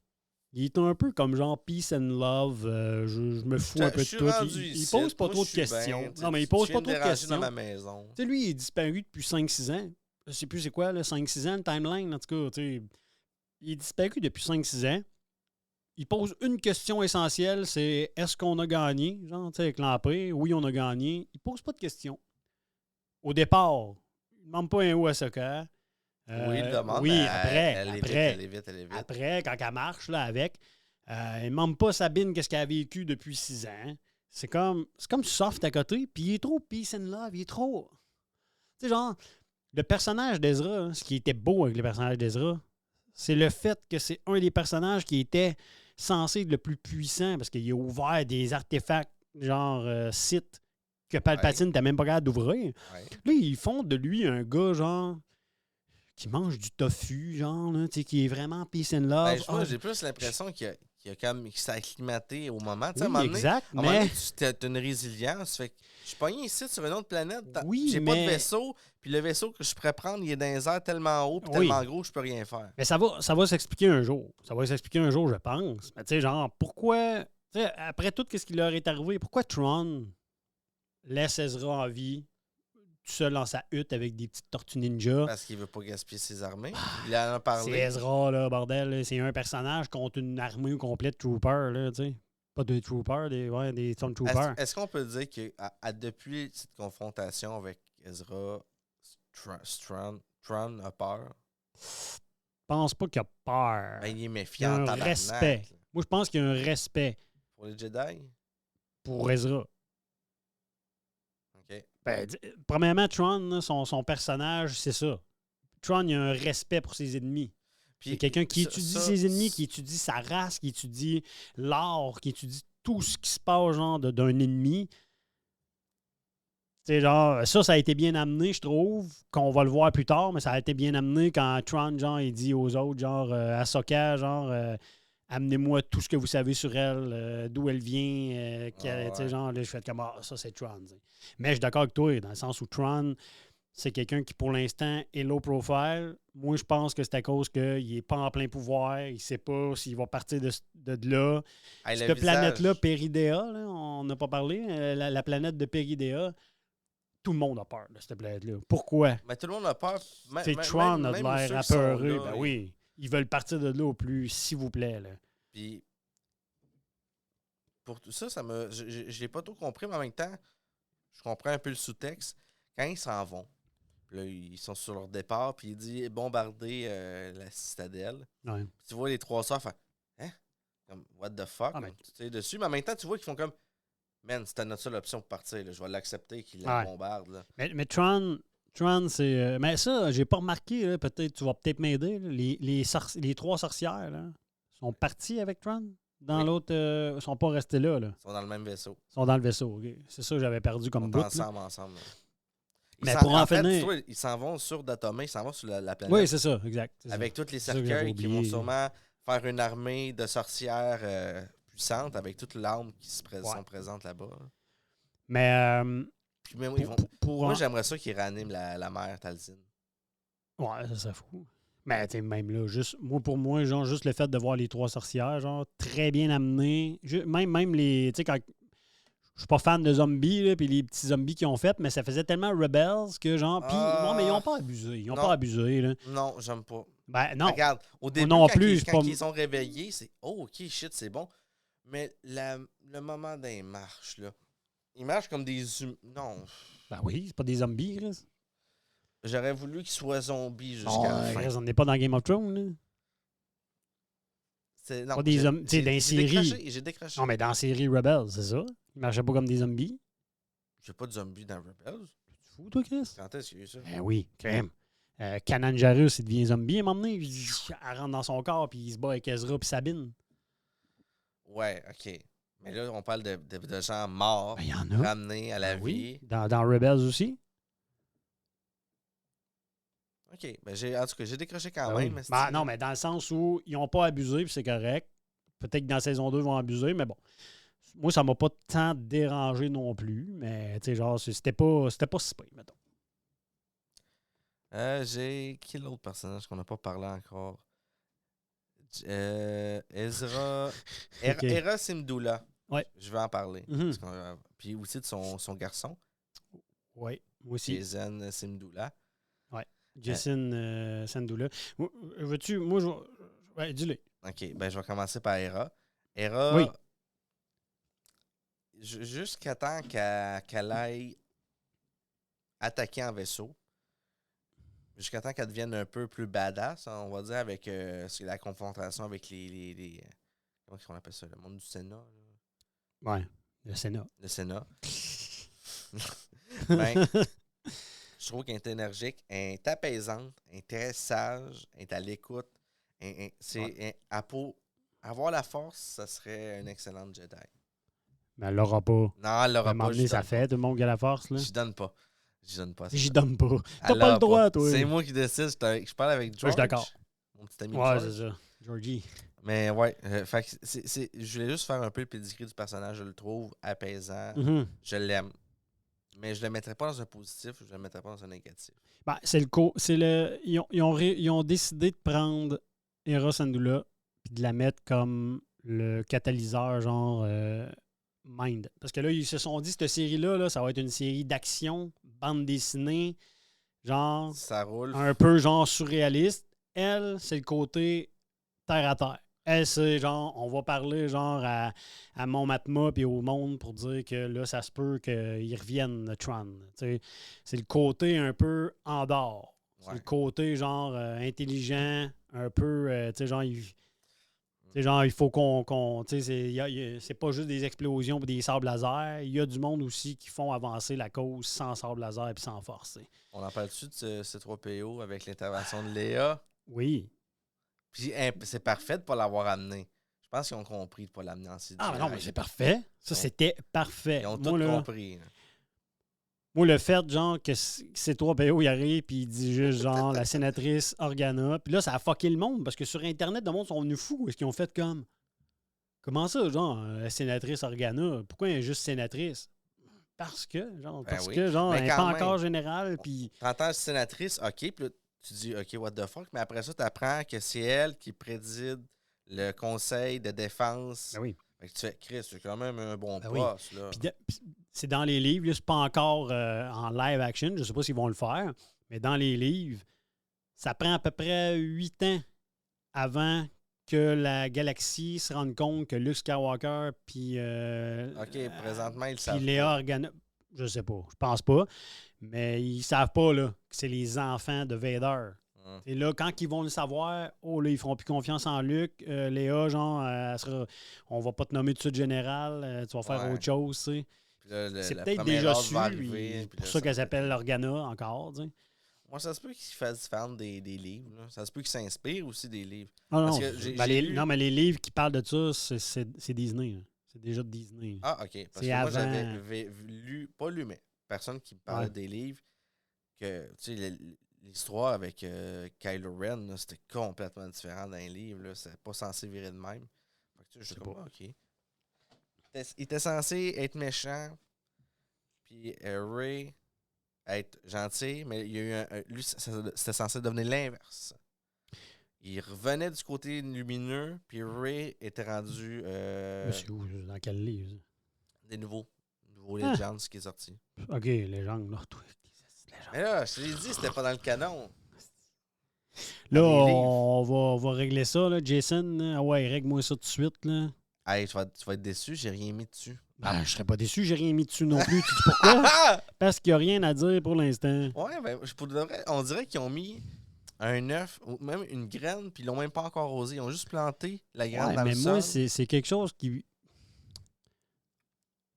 Il est un peu comme genre peace and love. Je me fous un peu de Je suis tout. rendu Il ici. pose pas Moi, trop de je suis questions. bien, tu sais, Non, mais il tu pose viens pas me trop de déranger questions. dans ma maison. Tu sais, lui, il est disparu depuis 5-6 ans. Je sais plus c'est quoi, là, 5-6 ans, le timeline, en tout cas. Tu sais, Il est disparu depuis 5-6 ans. Il pose une question essentielle, c'est est-ce qu'on a gagné? Genre, tu sais, avec l'Empire, oui, on a gagné. Il pose pas de questions. Au départ, il ne demande pas un haut à soccer. Oui, il le demande, oui, mais après, elle est vite, après, elle est vite, elle est vite. après, quand elle marche là, avec, il ne demande pas Sabine qu'est-ce qu'elle a vécu depuis 6 ans. C'est comme soft à côté, puis il est trop peace and love, il est trop... Tu sais, genre, le personnage d'Ezra, hein, ce qui était beau avec le personnage d'Ezra, c'est le fait que c'est un des personnages qui était censé être le plus puissant parce qu'il a ouvert des artefacts, genre sites, que Palpatine n'était même pas capable d'ouvrir. Ouais. Là, ils font de lui un gars, genre, qui mange du tofu, genre, là, tu sais, qui est vraiment peace and love. Ben, moi, j'ai plus l'impression qu'il s'est acclimaté au moment. Tu sais, à un Oui, moment donné, exact, à un moment donné, mais... tu as une résilience. Fait que je suis pogné ici sur une autre planète. Oui, j'ai pas de mais- vaisseau. Puis le vaisseau que je pourrais prendre, il est dans les airs tellement haut puis Oui. tellement gros, je peux rien faire. Mais ça va s'expliquer un jour. Ça va s'expliquer un jour, je pense. Mais tu sais, genre, pourquoi... Tu sais, après tout ce qui leur est arrivé, pourquoi Tron laisse Ezra en vie, tout seul dans sa hutte avec des petites tortues ninja? Parce qu'il veut pas gaspiller ses armées. Il en a C'est parlé. Ezra, là, bordel. Là. C'est un personnage contre une armée complète de troopers, là, tu sais. Pas de troopers, des stormtroopers. Est-ce qu'on peut dire que depuis cette confrontation avec Ezra, Tron a peur? Je pense pas qu'il a peur. Ben, il est Il y a méfiant. un tabarnak, respect. là. Moi, je pense qu'il y a un respect Pour les Jedi? pour Ezra. OK. Ben, premièrement, Tron, là, son personnage, c'est ça. Tron, il a un respect pour ses ennemis. Puis C'est quelqu'un qui ça- étudie ça- ses ennemis, qui étudie sa race, qui étudie l'art, qui étudie tout ce qui se passe genre d'un ennemi. Tu sais, genre, ça a été bien amené, je trouve, qu'on va le voir plus tard, mais ça a été bien amené quand Tron, genre, il dit aux autres, genre, Ahsoka, genre, amenez-moi tout ce que vous savez sur elle, d'où elle vient, tu sais, ouais. genre, là, je fais comme, ça, c'est Tron. T'sais. Mais je suis d'accord avec toi, dans le sens où Tron, c'est quelqu'un qui, pour l'instant, est low profile. Moi, je pense que c'est à cause qu'il n'est pas en plein pouvoir. Il ne sait pas s'il va partir de là. Hey, le Cette planète-là, visage- Peridea, là, on n'a pas parlé, la planète de Peridea, tout le monde a peur de cette planète-là. Pourquoi? Mais tout le monde a peur. C'est Tron a de même l'air ceux qui sont apeuré. là, Ben oui. Ils veulent partir de là au plus, s'il vous plaît. Là. Puis, pour tout ça, je l'ai pas trop compris, mais en même temps, je comprends un peu le sous-texte. Quand ils s'en vont, là, ils sont sur leur départ, puis il dit bombarder la citadelle. Ouais. Puis tu vois les trois sœurs faire hein? Comme, what the fuck? Ah, mais- Tu sais, dessus, mais en même temps, tu vois qu'ils font comme man, c'était notre seule option pour partir. Là. Je vais l'accepter qu'ils la Ouais. bombardent. Là. Mais Tron, c'est. Mais ça, j'ai pas remarqué. Là, peut-être, tu vas peut-être m'aider. Là. Les trois sorcières là, sont parties avec Tron. Dans Oui. l'autre, ils sont pas restés là, là. Ils sont dans le même vaisseau. Ils sont dans le vaisseau. OK. C'est ça que j'avais perdu Ils comme sont bout. là. ensemble. Là. Mais pour en fait, finir- tu vois, ils s'en vont sur Datomé, ils s'en vont sur la planète. Oui, c'est ça, exact. c'est Avec tous les C'est ça que j'avais cercueils qui vont oublié. sûrement faire une armée de sorcières puissantes avec toute l'arme qui Ouais. sont présentes là-bas. ça. Mais Puis même, pour moi, j'aimerais ça qu'ils réaniment la mère Talzine. ouais, ça serait fou. Mais tu sais, même là, pour moi, genre, juste le fait de voir les trois sorcières, genre, très bien amené. Même les. Tu sais, quand. Je suis pas fan de zombies, là, puis les petits zombies qu'ils ont fait, mais ça faisait tellement Rebels que, genre. Puis, non, mais ils ont pas abusé. Ils ont non. pas abusé, là. Non, j'aime pas. Ben, non. Regarde, au début, non quand, plus, ils, c'est quand pas- ils sont réveillés, c'est oh, ok, shit, c'est bon. Mais le moment des marches, là, ils marchent comme des humains. Non. Ben oui, c'est pas des zombies, Chris. J'aurais voulu qu'ils soient zombies jusqu'à Oh, la fin. Chris, on n'est pas dans Game of Thrones, là. Non, Pas des zombies. Tu sais, dans les séries. J'ai décroché. Non, mais dans la série Rebels, c'est ça. Ils marchaient pas comme des zombies. J'ai pas de zombies dans Rebels. Tu fous, toi, Chris? Quand est-ce qu'il y a eu ça? Ben oui, quand même. Kanan Jarrus, il devient zombie à un moment donné. Elle rentre dans son corps, puis il se bat avec Ezra puis Sabine. Ouais, ok. Mais là, on parle de gens morts, Ben, il y en a. ramenés à la Ben oui. vie. Dans Rebels aussi. Ok, ben en tout cas, j'ai décroché quand Ben oui. même. mais Ben c'est- non, mais dans le sens où ils n'ont pas abusé, puis c'est correct. Peut-être que dans saison 2, ils vont abuser, mais bon. Moi, ça m'a pas tant dérangé non plus, mais tu sais, genre, c'était pas si pire, mettons. J'ai. Qui est l'autre personnage qu'on n'a pas parlé encore? Ezra. Ok. Hera Syndulla. Ouais. Je vais en parler. Mhm. Puis aussi de son garçon, Oui, moi aussi. Jason Syndulla. Jason Sandula. Veux-tu, moi, Ouais, dis-le. OK, ben je vais commencer par Hera. Hera, Oui. jusqu'à temps qu'elle aille attaquer en vaisseau, jusqu'à temps qu'elle devienne un peu plus badass, hein, on va dire, avec la confrontation avec les comment on appelle ça? Le monde du Sénat? Là? Ouais, le Sénat. Le Sénat. Ben, je trouve qu'elle est énergique, elle est apaisante, elle est très sage, elle est à l'écoute. Avoir la force, ça serait une excellente Jedi. Mais elle l'aura pas. Non, elle À un l'aura moment pas. donné, ça fait, tout le monde qui a la force, là. J'y donne pas. J'y donne pas. J'y donne pas. T'as Elle pas le l'aura droit, toi. C'est moi qui décide. Je parle avec je George. suis d'accord. Mon petit ami Ouais, George. c'est ça. Georgie. Mais ouais, fait que je voulais juste faire un peu le pedigree du personnage. Je le trouve apaisant. Mhm. Je l'aime. Mais je le mettrais pas dans un positif, je le mettrais pas dans un négatif. Ben, ils ont décidé de prendre Hera Syndulla puis de la mettre comme le catalyseur, genre Mind. Parce que là, ils se sont dit, cette série-là, là, ça va être une série d'action, bande dessinée, genre Ça roule. un peu genre surréaliste. Elle, c'est le côté terre à terre. Elle, c'est genre, on va parler genre à mon Matma puis au monde pour dire que là, ça se peut qu'ils reviennent, le Tron. Tu sais, c'est le côté un peu en dehors. C'est Ouais. le côté genre intelligent, un peu, tu sais, genre, il faut qu'on tu sais, c'est pas juste des explosions et des sables laser. Il y a du monde aussi qui font avancer la cause sans sable laser et sans force. Tu sais. On en parle-tu de ce C3PO avec l'intervention de Léa? Oui. Puis c'est parfait de ne pas l'avoir amené. Je pense qu'ils ont compris de ne pas l'amener en CGI. Ah, mais non, mais c'est parfait. Ça, c'était parfait. Ils ont tout Moi, là, compris. Là. Moi, le fait, genre, que c'est toi, PO, il arrive, puis il dit juste, genre, la sénatrice Organa. Puis là, ça a fucké le monde, parce que sur Internet, le monde sont venus fous. Est-ce qu'ils ont fait comme. Comment ça, genre, la sénatrice Organa? Pourquoi elle est juste sénatrice? Parce que, genre, Ben oui. genre, Mais elle n'est quand pas même, encore générale, puis. T'entends sénatrice, OK, puis là, tu dis, OK, what the fuck, mais après ça, tu apprends que c'est elle qui préside le conseil de défense. Ben oui. Fait que tu fais, Chris, c'est quand même un bon Ben oui. poste, là. Puis c'est dans les livres, là, c'est pas encore en live action, je sais pas s'ils vont le faire, mais dans les livres, ça prend à peu près 8 ans avant que la galaxie se rende compte que Luke Skywalker puis OK, présentement, ils puis savent Léa pas. Organa, je sais pas, je pense pas, mais ils savent pas là, que c'est les enfants de Vader. Et là, quand ils vont le savoir, oh là, ils feront plus confiance en Luke. Léa, genre, on va pas te nommer tout de suite général, tu vas faire Ouais. autre chose, tu sais. Puis là, C'est la peut-être première déjà ordre su, va arriver, c'est puis pour là, ça qu'elle va s'appelle être- Organa encore, tu sais. Moi, ça se peut qu'ils fassent différent des livres. Là. Ça se peut qu'ils s'inspirent aussi des livres. Ah Parce non, que j'ai lu- non, mais les livres qui parlent de ça, c'est Disney. Là. C'est déjà de Disney. Ah, OK. Parce C'est que moi, avant. j'avais lu, pas lu, mais personne qui me parlait Ouais. des livres, que, tu sais, l'histoire avec Kylo Ren, là, c'était complètement différent d'un livre. Là. C'était pas censé virer de même. Fait que, tu sais, je suis comme, OK. Il était censé être méchant, puis Rey être gentil, mais il y a eu lui, c'était censé devenir l'inverse. Il revenait du côté lumineux, puis Rey était rendu Monsieur, dans quel livre? des nouveaux Ah. Legends qui est sorti. OK, légende, là. Toi, légende. Mais là, je te l'ai dit, c'était pas dans le canon. Là, Dans les livres. on va régler ça, là, Jason. Là. Ah ouais, règle-moi ça tout de suite, là. Hey, tu vas être déçu, j'ai rien mis dessus. Ben, je serais pas déçu, j'ai rien mis dessus non plus. Tu sais pourquoi? Parce qu'il n'y a rien à dire pour l'instant. Ouais, ben, on dirait qu'ils ont mis un œuf ou même une graine, puis ils l'ont même pas encore osé. Ils ont juste planté la graine Ouais, dans mais le moi, sol. c'est quelque chose qui.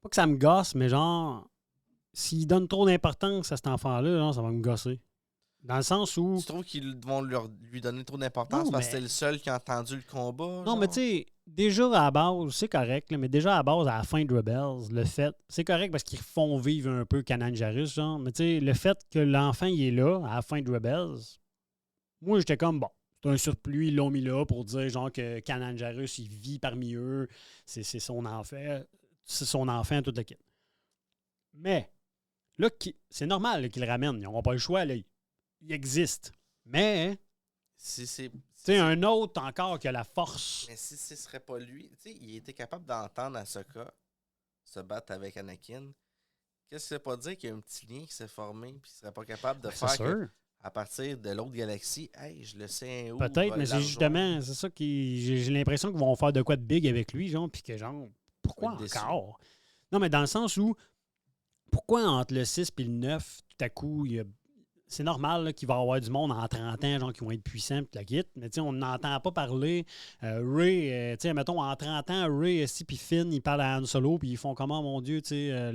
Pas que ça me gosse, mais genre, s'ils donnent trop d'importance à cet enfant-là, genre, ça va me gosser. Dans le sens où. Tu trouves qu'ils vont lui donner trop d'importance Non, parce que mais- c'était le seul qui a entendu le combat? Non, mais tu sais, déjà à la base, c'est correct, là, mais déjà à la base, à la fin de Rebels, le fait. C'est correct parce qu'ils font vivre un peu Kanan Jarrus, genre, mais tu sais, le fait que l'enfant, il est là, à la fin de Rebels, moi, j'étais comme, bon, c'est un surplus, ils l'ont mis là pour dire, genre, que Kanan Jarrus, il vit parmi eux, c'est son enfant, tout le kit. Mais, là, c'est normal là, qu'ils le ramènent, ils n'auront pas le choix, là, il existe. Mais, Si c'est. tu sais, un autre encore qui a la force. Mais si ce serait pas lui, tu sais, il était capable d'entendre Ahsoka se battre avec Anakin. Qu'est-ce que ça veut pas dire qu'il y a un petit lien qui s'est formé puis il serait pas capable de C'est faire que, sûr. à partir de l'autre galaxie, hey, je le sais où. Peut-être, mais c'est justement, c'est ça qui. J'ai l'impression qu'ils vont faire de quoi de big avec lui, genre, puis que genre, pourquoi déçu. encore? Non, mais dans le sens où, pourquoi entre le 6 et le 9, tout à coup, c'est normal là, qu'il va y avoir du monde en 30 ans, genre, qui vont être puissants, puis la quitte, mais tu sais, on n'entend pas parler. Ray, tu sais, mettons, en 30 ans, Ray, puis Finn, ils parlent à Han Solo, puis ils font comment, mon Dieu, tu sais,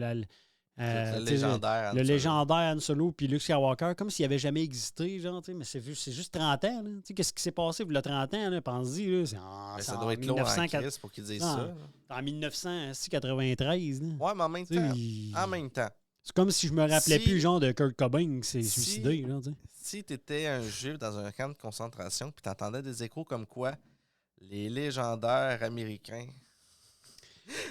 le légendaire. le légendaire Han Solo puis Luke Skywalker, comme s'il n'avait jamais existé, genre, tu sais, mais c'est juste 30 ans, là. Tu sais, qu'est-ce qui s'est passé il y a 30 ans, là, pense-y, là, ça doit être long en crise pour qu'ils disent ça. En 1993, là. Ouais, mais en même temps, en même temps. C'est comme si je me rappelais plus, genre, de Kurt Cobain qui s'est suicidé, là, tu sais. Si t'étais un juif dans un camp de concentration puis t'entendais des échos comme quoi les légendaires américains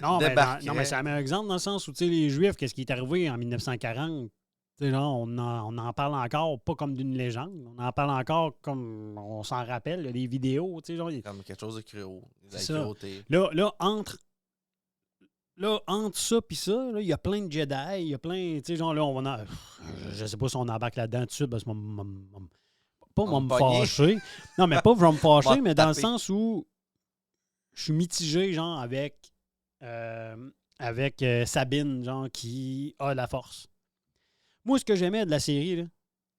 Non, débarqueraient. mais c'est un meilleur exemple dans le sens où, tu sais, les Juifs, qu'est-ce qui est arrivé en 1940? Tu sais, genre, on en parle encore pas comme d'une légende. On en parle encore comme on s'en rappelle, il y a des vidéos, tu sais, genre. Comme quelque chose de cruauté. Là, entre ça et ça, il y a plein de Jedi, il y a plein, tu sais, genre, là, je sais pas si on embarque là-dedans tout de suite, parce que pas me fâcher. Non, mais pas me fâcher, mais dans le sens où je suis mitigé, genre, avec Sabine, genre, qui a la force. Moi, ce que j'aimais de la série, là,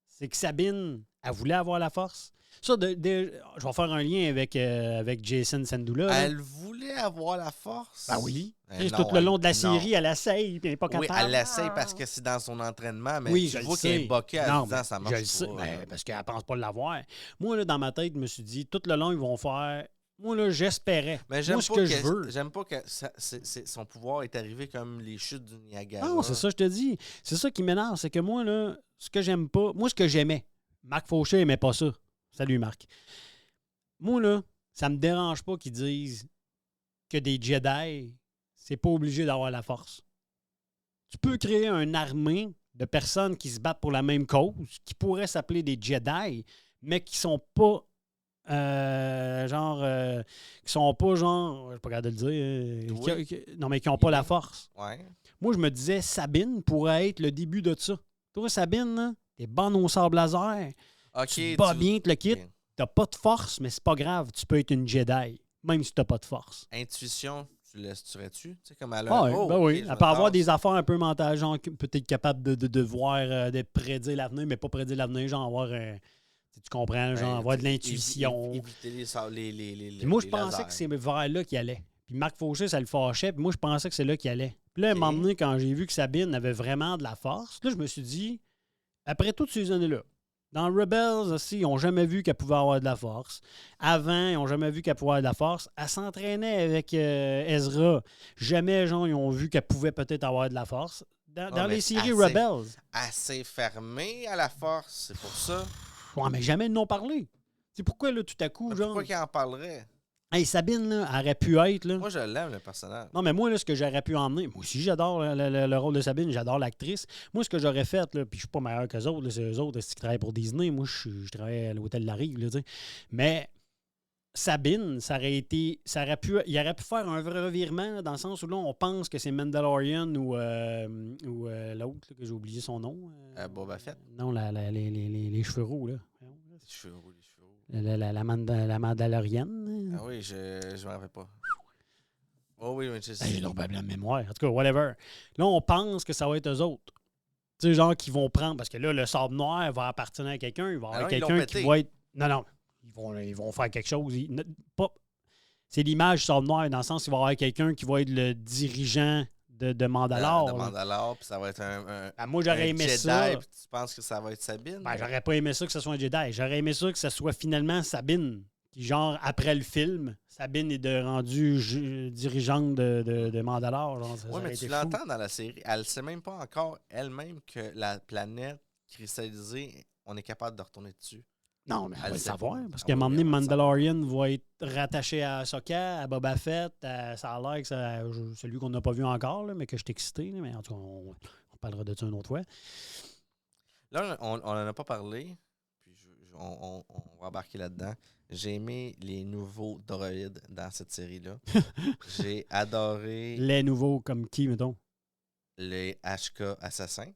c'est que Sabine, elle voulait avoir la force. Ça, je vais faire un lien avec Jason Sandula. Elle voulait avoir la force? Ah oui. Tout le long de la série, elle essaye, puis elle n'est pas capable. Oui, elle essaye parce que c'est dans son entraînement, mais oui, tu vois qu'elle est boquée en disant ça marche je le sais, pas. Mais parce qu'elle ne pense pas l'avoir. Moi, là, dans ma tête, je me suis dit, tout le long, ils vont faire... Moi, là, j'espérais. Mais moi, ce que je veux... J'aime pas que son pouvoir est arrivé comme les chutes du Niagara. Non, c'est ça, je te dis. C'est ça qui m'énerve, c'est que moi, là, ce que j'aime pas... Moi, ce que j'aimais, Marc Fauché n'aimait pas ça. Salut, Marc. Moi, là, ça me dérange pas qu'ils disent que des Jedi, c'est pas obligé d'avoir la force. Tu peux créer une armée de personnes qui se battent pour la même cause, qui pourraient s'appeler des Jedi, mais qui sont pas qui sont pas genre, je suis pas capable de le dire, non, mais qui n'ont pas la force. Ouais. Moi, je me disais, Sabine pourrait être le début de ça. Toi, Sabine, là, t'es bonne au sable laser, tu te bats bien, tu le quittes, t'as pas de force, mais c'est pas grave, tu peux être une Jedi, même si t'as pas de force. Intuition, tu laisses-tu? Tu sais, comme elle a... oui. Elle peut avoir des affaires un peu mentales, genre peut-être capable de voir, de prédire l'avenir, mais pas prédire l'avenir, genre avoir... tu comprends, genre avoir de l'intuition. Éviter les moi, je pensais que c'est vers là qu'il allait. Puis Marc Fauché, ça le fâchait, puis moi, je pensais que c'est là qu'il allait. Puis là, à un moment donné, quand j'ai vu que Sabine avait vraiment de la force, là, je me suis dit, après toutes ces années-là, dans Rebels aussi, ils n'ont jamais vu qu'elle pouvait avoir de la force. Avant, ils n'ont jamais vu qu'elle pouvait avoir de la force. Elle s'entraînait avec Ezra. Jamais, genre, ils ont vu qu'elle pouvait peut-être avoir de la force. Dans les séries Rebels. Assez fermée à la force, c'est pour ça. Ouais, mais jamais ils n'ont parlé. C'est pourquoi, là, tout à coup, genre... Pourquoi qu'ils en parleraient? Hey, Sabine, là, elle aurait pu être, là... Moi, je l'aime, le personnage. Non, mais moi, là, ce que j'aurais pu emmener... Moi aussi, j'adore le rôle de Sabine, j'adore l'actrice. Moi, ce que j'aurais fait, là, puis je suis pas meilleur qu'eux autres, là, c'est eux autres qui travaillent pour Disney. Moi, je travaille à l'Hôtel de la Rive, là, tu sais. Mais Sabine, ça aurait été... il aurait pu faire un vrai revirement, là, dans le sens où, là, on pense que c'est Mandalorian ou l'autre, là, que j'ai oublié son nom. Boba Fett? Non, les cheveux roux, là. Les cheveux roux. La Mandalorienne. Ah oui, je me rappelle pas. Oh oui, mais j'ai probablement la mémoire. En tout cas, whatever. Là, on pense que ça va être eux autres. Tu sais, genre, qui vont prendre... Parce que là, le sable noir va appartenir à quelqu'un. Il va y avoir quelqu'un qui va être... Non. Ils vont faire quelque chose. C'est l'image du sable noir, dans le sens qu'il va y avoir quelqu'un qui va être le dirigeant de Mandalore. De Mandalore, puis ça va être un moi, j'aurais aimé Jedi, ça. Puis tu penses que ça va être Sabine? J'aurais pas aimé ça que ce soit un Jedi. J'aurais aimé ça que ce soit finalement Sabine. Qui, genre, après le film, Sabine est rendue dirigeante de Mandalore. Oui, mais tu l'entends dans la série. Elle ne sait même pas encore elle-même que la planète cristallisée, on est capable de retourner dessus. Non, mais elle va le savoir. Parce qu'à un moment donné, Mandalorian va être rattaché à Ahsoka, à Boba Fett. Ça a l'air que c'est celui qu'on n'a pas vu encore, là, mais que je suis excité. Là, mais en tout cas, on parlera de ça une autre fois. Là, on n'en a pas parlé. Puis on va embarquer là-dedans. J'ai aimé les nouveaux droïdes dans cette série-là. J'ai adoré... Les nouveaux comme qui, mettons? Les HK assassins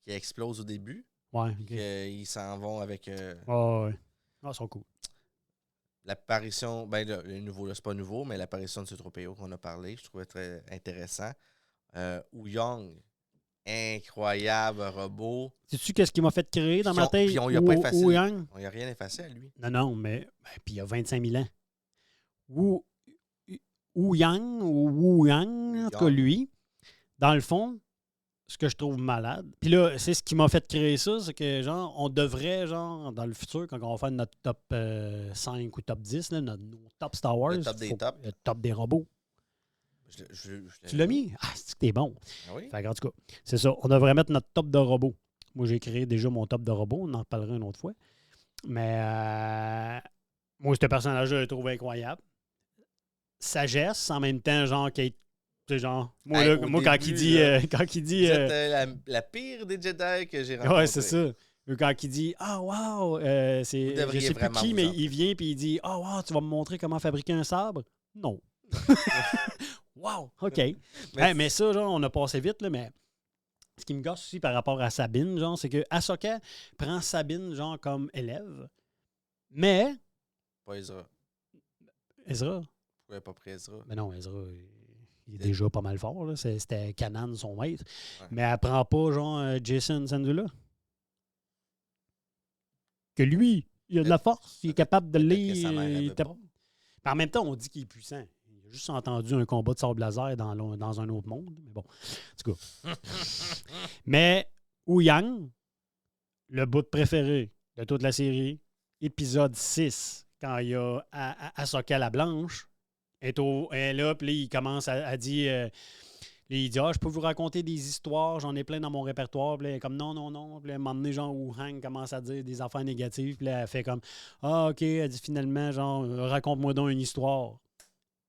qui explosent au début. Ouais, ok. qu'ils s'en vont avec Ouais. Ah, ils sont cool. l'apparition, ben le nouveau, là, c'est pas nouveau, mais l'apparition de C-3PO qu'on a parlé, je trouvais très intéressant. Young, incroyable robot. Sais-tu qu'est-ce qui m'a fait créer dans Puis ma tête? puis on y a pas effacé. Wu Yang? On y a rien effacé à lui. Non, mais puis il y a 25 000 ans. Wu Yang, ou Wu Yang, en tout cas Yang. lui, dans le fond, ce que je trouve malade. Puis là, c'est ce qui m'a fait créer ça, c'est que, genre, on devrait, genre, dans le futur, quand on va faire notre top 5 ou top 10, là, nos top Star Wars, Le top des tops. le top des robots. Je Tu l'as mis? Ah, c'est que t'es bon. Ah oui? Fait en tout cas, c'est ça. On devrait mettre notre top de robots. Moi, j'ai créé déjà mon top de robots. On en reparlera une autre fois. Mais moi, ce personnage-là, je le trouve incroyable. Sagesse, en même temps, genre, qui est. Tu sais, genre, moi, Hey, là, au moi quand début, il dit. là, Quand il dit Vous êtes la pire des Jedi que j'ai rencontrés. ouais, c'est ça. Quand il dit ah, wow, c'est. Vous Je devriez sais plus vraiment qui, vous mais en- il vient puis il dit ah, wow, tu vas me montrer comment fabriquer un sabre? Non. Wow, OK. Mais ça, genre, on a passé vite, là, mais ce qui me gosse aussi par rapport à Sabine, genre, c'est que Ahsoka prend Sabine, genre, comme élève, mais Pas Ezra. Ezra, Pourquoi pas pris Ezra? mais non, Ezra, il est déjà pas mal fort, là. C'était Kanan, son maître, Ouais. mais elle prend pas, genre, Jason Sandula. Que lui, il a de la force, il est capable de Peut-être que lire. sa mère, elle il veut tape- pas. Mais en même temps, on dit qu'il est puissant. Il a juste entendu un combat de sable laser dans un autre monde. Mais bon, en tout cas. Mais Ouyang, le bout préféré de toute la série, épisode 6, quand il y a Ahsoka la Blanche, elle est là, puis là, il commence à dire... là, il dit, je peux vous raconter des histoires, j'en ai plein dans mon répertoire. Puis là, elle est comme, non. Puis là, à un moment donné, genre, Wu-Hang commence à dire des affaires négatives. Puis là, elle fait comme, OK, elle dit finalement, genre, raconte-moi donc une histoire.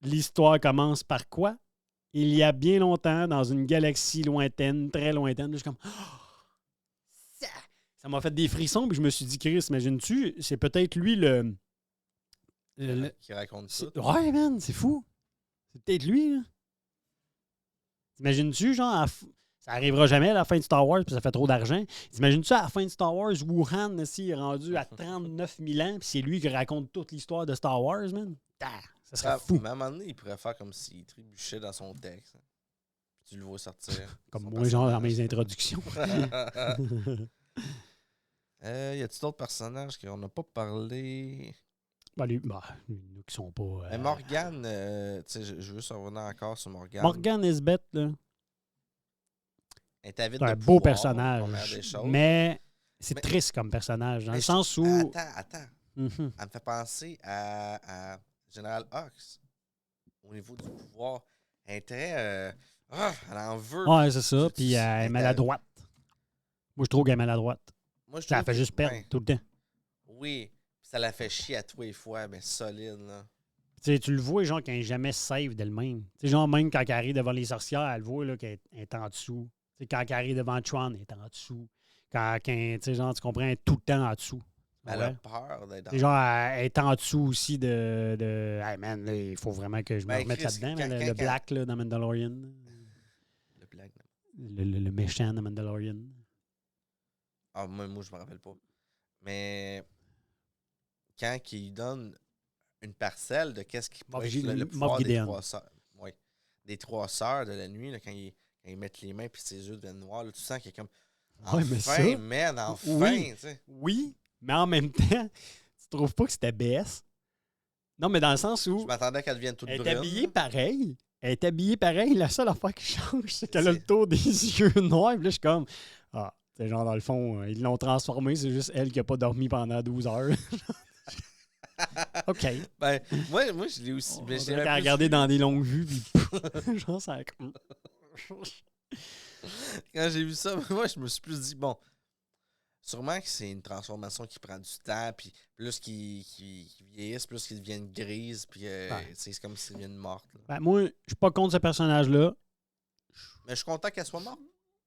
L'histoire commence par quoi? Il y a bien longtemps, dans une galaxie lointaine, très lointaine. Je suis comme, ça m'a fait des frissons. Puis je me suis dit, Chris, imagines-tu, c'est peut-être lui le Qui raconte ça. ouais, man, c'est fou. C'est peut-être lui, là. T'imagines-tu, genre, ça arrivera jamais à la fin de Star Wars, puis ça fait trop d'argent. T'imagines-tu, à la fin de Star Wars, Wuhan, est rendu à 39 000 ans, puis c'est lui qui raconte toute l'histoire de Star Wars, man? Ça serait fou. Mais à un moment donné, il pourrait faire comme s'il trébuchait dans son texte. Tu le vois sortir. Comme son moi, genre, dans personnage. mes introductions. Y a-t-il d'autres personnages qu'on n'a pas parlé? Nous qui sont pas... Mais Morgane, tu sais, je veux juste revenir encore sur Morgane. Morgan Nesbeth, là, Elle est avide c'est de un beau pouvoir, première personnage. des choses. Mais c'est Mais- triste comme personnage, dans Mais le sens où... Attends. Mhm. Elle me fait penser à General Hux. Au niveau du pouvoir. Elle est très... elle en veut. Ouais, c'est ça. Tu- Puis elle est elle- maladroite. Moi, je trouve qu'elle est maladroite. Moi, je Ça la trouve fait que- juste perdre ouais. tout le temps. Oui. Ça la fait chier à tous les fois, mais solide, là. Tu sais, tu le vois, genre, qu'elle n'est jamais safe d'elle-même. Tu sais, genre, même quand elle arrive devant les sorcières, elle le voit là, qu'elle est en dessous. Tu sais, quand elle arrive devant Tron, elle est en dessous. Tu sais, genre, tu comprends, elle est tout le temps en dessous. Elle Ouais. a peur d'être dans... Tu sais, genre, elle est en dessous aussi de Hey man, là, il faut vraiment que je me Ben, remette Chris, là-dedans. quand- mais le quand- Black là, dans Mandalorian. Le blague. Le méchant de Mandalorian. Ah, moi, je me rappelle pas. Mais quand il donne une parcelle de qu'est-ce qui pourrait être le pouvoir des Gideon. 3 sœurs. Ouais. Des 3 sœurs de la nuit, là, quand ils mettent les mains puis ses yeux deviennent noirs, là, tu sens qu'il est comme... Ouais, mais Enfin, ça- man, enfin, Oui. tu sais. Oui, mais en même temps, tu trouves pas que c'était BS? Non, mais dans le sens où... Je m'attendais qu'elle devienne toute Elle est brune. habillée pareil. Elle est habillée pareil. La seule affaire qui change, c'est qu'elle a C'est- le tour des yeux noirs. Puis là, je suis comme, c'est genre, dans le fond, ils l'ont transformée. C'est juste elle qui a pas dormi pendant 12 heures. OK. Ben, moi, je l'ai aussi. On Mais je dirait l'ai qu'elle a plus regardé vu. dans des longues vues. Puis, genre, ça... Quand j'ai vu ça, moi, je me suis plus dit, bon, sûrement que c'est une transformation qui prend du temps, puis plus qu'ils vieillissent, plus qu'ils deviennent grises, puis Ouais. tu sais, c'est comme s'ils deviennent mortes. là. Ben, moi, je suis pas contre ce personnage-là. Mais je suis content qu'elle soit morte.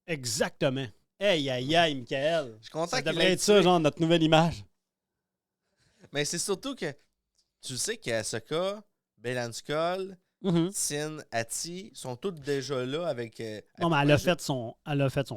Exactement. Hey, aïe, aïe, Michael. Je suis content Ça qu'il devrait l'ait être ça, tué. genre, notre nouvelle image. Mais c'est surtout que tu sais qu'Ahsoka, Belan Skull, Mhm. Sin, Hattie sont toutes déjà là avec. Non, mais elle a fait son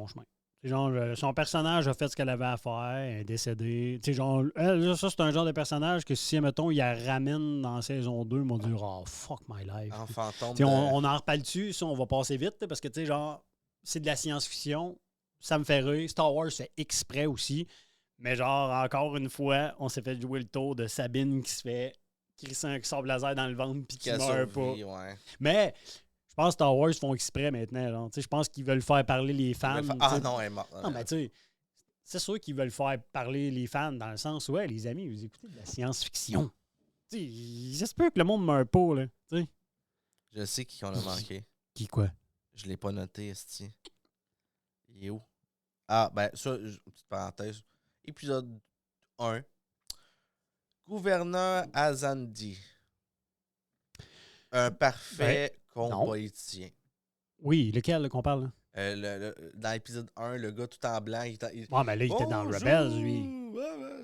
chemin. C'est genre, son personnage a fait ce qu'elle avait à faire, elle est décédée. Tu sais, genre, elle, ça, c'est un genre de personnage que si, mettons, il la ramène dans saison 2, ils vont dire, oh, fuck my life. En fantôme. Tu sais, on en reparle dessus, ça, on va passer vite, parce que, tu sais, genre, c'est de la science-fiction, ça me fait rire. Star Wars, c'est exprès aussi. Mais genre, encore une fois, on s'est fait jouer le tour de Sabine qui se fait crisser un sort laser dans le ventre puis qui meurt pas. Ouais. Mais je pense que Star Wars font exprès maintenant. Genre. Je pense qu'ils veulent faire parler les fans. Ah non, elle est morte. Non, mais tu sais, c'est sûr qu'ils veulent faire parler les fans dans le sens où, ouais, les amis, vous écoutez de la science-fiction. J'espère que le monde meurt pas, là. T'sais. Je sais qui qu'on a manqué. Qui quoi? Je l'ai pas noté, esti. Il est où? Ah, ben, ça, petite parenthèse. Épisode 1. Gouverneur Azandi. Un parfait politicien. Oui, lequel qu'on parle? Dans l'épisode 1, le gars tout en blanc. Mais là, il était dans Rebels, lui.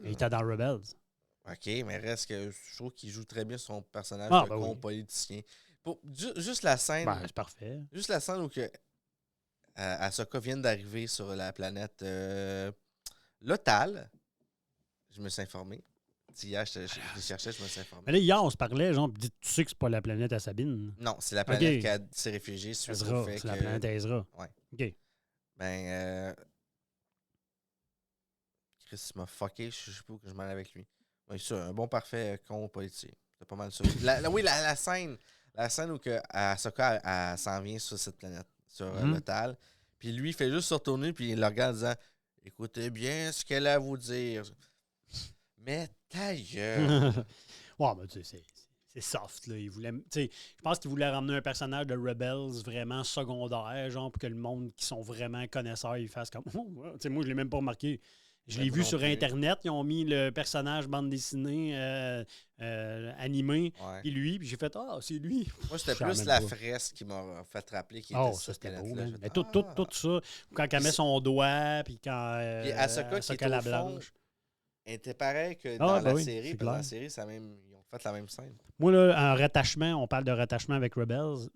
Il était dans Rebels. OK, mais reste que je trouve qu'il joue très bien son personnage de politicien. Juste la scène. C'est parfait. Juste la scène où Ahsoka vient d'arriver sur la planète Lothal. Je me suis informé. Hier, je les cherchais, je me suis informé. Mais là, hier, on se parlait, genre, tu sais que c'est pas la planète à Sabine. Non, c'est la planète qui s'est réfugiée suite au fait c'est la planète Ezra. Ouais. OK. Ben, Chris m'a fucké, je sais pas où que je m'en vais avec lui. Ouais, c'est un bon parfait con politique. C'est pas mal ça. La scène. La scène où Ahsoka elle s'en vient sur cette planète, sur Lothal. Puis lui, il fait juste se retourner, puis il le regarde en disant « Écoutez bien ce qu'elle a à vous dire. » Mais ta gueule! Ouais, mais tu sais, c'est soft, là. Il voulait, je pense qu'il voulait ramener un personnage de Rebels vraiment secondaire, genre, pour que le monde qui sont vraiment connaisseurs, ils fassent comme... Oh, ouais. Moi, je l'ai même pas remarqué. Je l'ai vu sur Internet, ils ont mis le personnage bande dessinée animé, puis lui, puis j'ai fait « Ah, c'est lui! » Moi, c'était plus la fresque qui m'a fait rappeler qu'il était ça, c'était beau, mais tout ça, quand elle met son doigt, puis quand Ahsoka qui était la blanche, était pareil que dans la série, dans la série, ils ont fait la même scène. Moi, là, un rattachement, on parle de rattachement avec Rebels,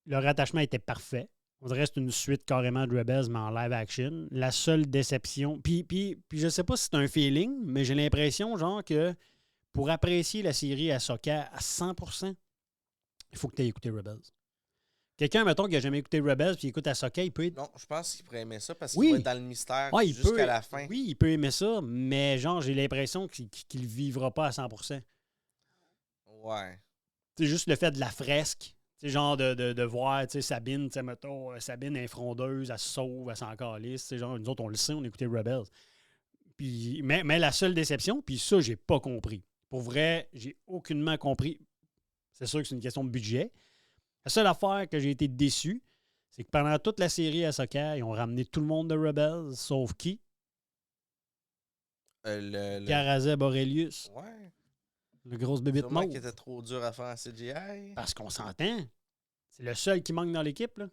le rattachement était parfait. On dirait que c'est une suite carrément de Rebels, mais en live action. La seule déception... Puis je sais pas si c'est un feeling, mais j'ai l'impression, genre, que pour apprécier la série Ahsoka à 100%, il faut que tu aies écouté Rebels. Quelqu'un, mettons, qui n'a jamais écouté Rebels puis écoute Ahsoka, il peut être... Non, je pense qu'il pourrait aimer ça parce qu'il va être dans le mystère jusqu'à la fin. Oui, il peut aimer ça, mais genre, j'ai l'impression qu'il ne vivra pas à 100%. Ouais. C'est juste le fait de la fresque. C'est genre de voir Sabine, mettons, Sabine est frondeuse, elle se sauve, elle s'en calisse. Genre, nous autres, on le sait, on écoutait Rebels. Puis, mais la seule déception, puis ça, j'ai pas compris. Pour vrai, j'ai aucunement compris. C'est sûr que c'est une question de budget. La seule affaire que j'ai été déçu, c'est que pendant toute la série Ahsoka, ils ont ramené tout le monde de Rebels, sauf qui? Carazeb Aurelius. Ouais. Le gros bébé de mauve. qui était trop dur à faire en CGI. Parce qu'on s'entend. C'est le seul qui manque dans l'équipe, là.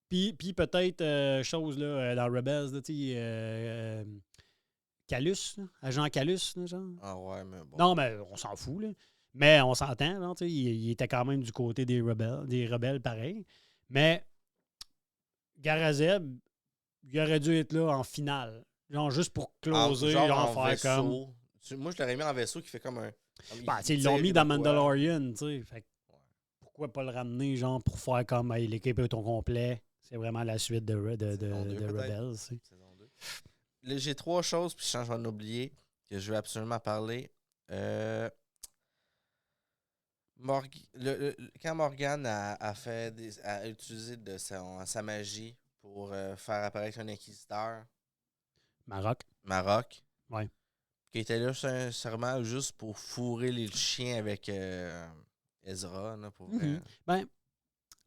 Puis peut-être, chose, là, dans Rebels, là, Calus, là, agent Calus, là, genre. Ah ouais, mais bon. Non, mais on s'en fout, là. Mais on s'entend, là, il était quand même du côté des rebelles pareil. Mais Garazeb, il aurait dû être là en finale. Genre juste pour closer, genre faire vaisseau. Moi, je l'aurais mis en vaisseau qui fait comme un... ils l'ont mis dans Mandalorian, tu sais. Fait pourquoi pas le ramener, genre, pour faire comme hey, l'équipe est au complet. C'est vraiment la suite de Rebels. J'ai 3 choses, puis je vais en oublier, que je veux absolument parler. Quand Morgan a utilisé sa magie pour faire apparaître un inquisiteur. Maroc. Ouais. Qui était là sincèrement juste pour fourrer les chiens avec Ezra. Là, pour, Ben,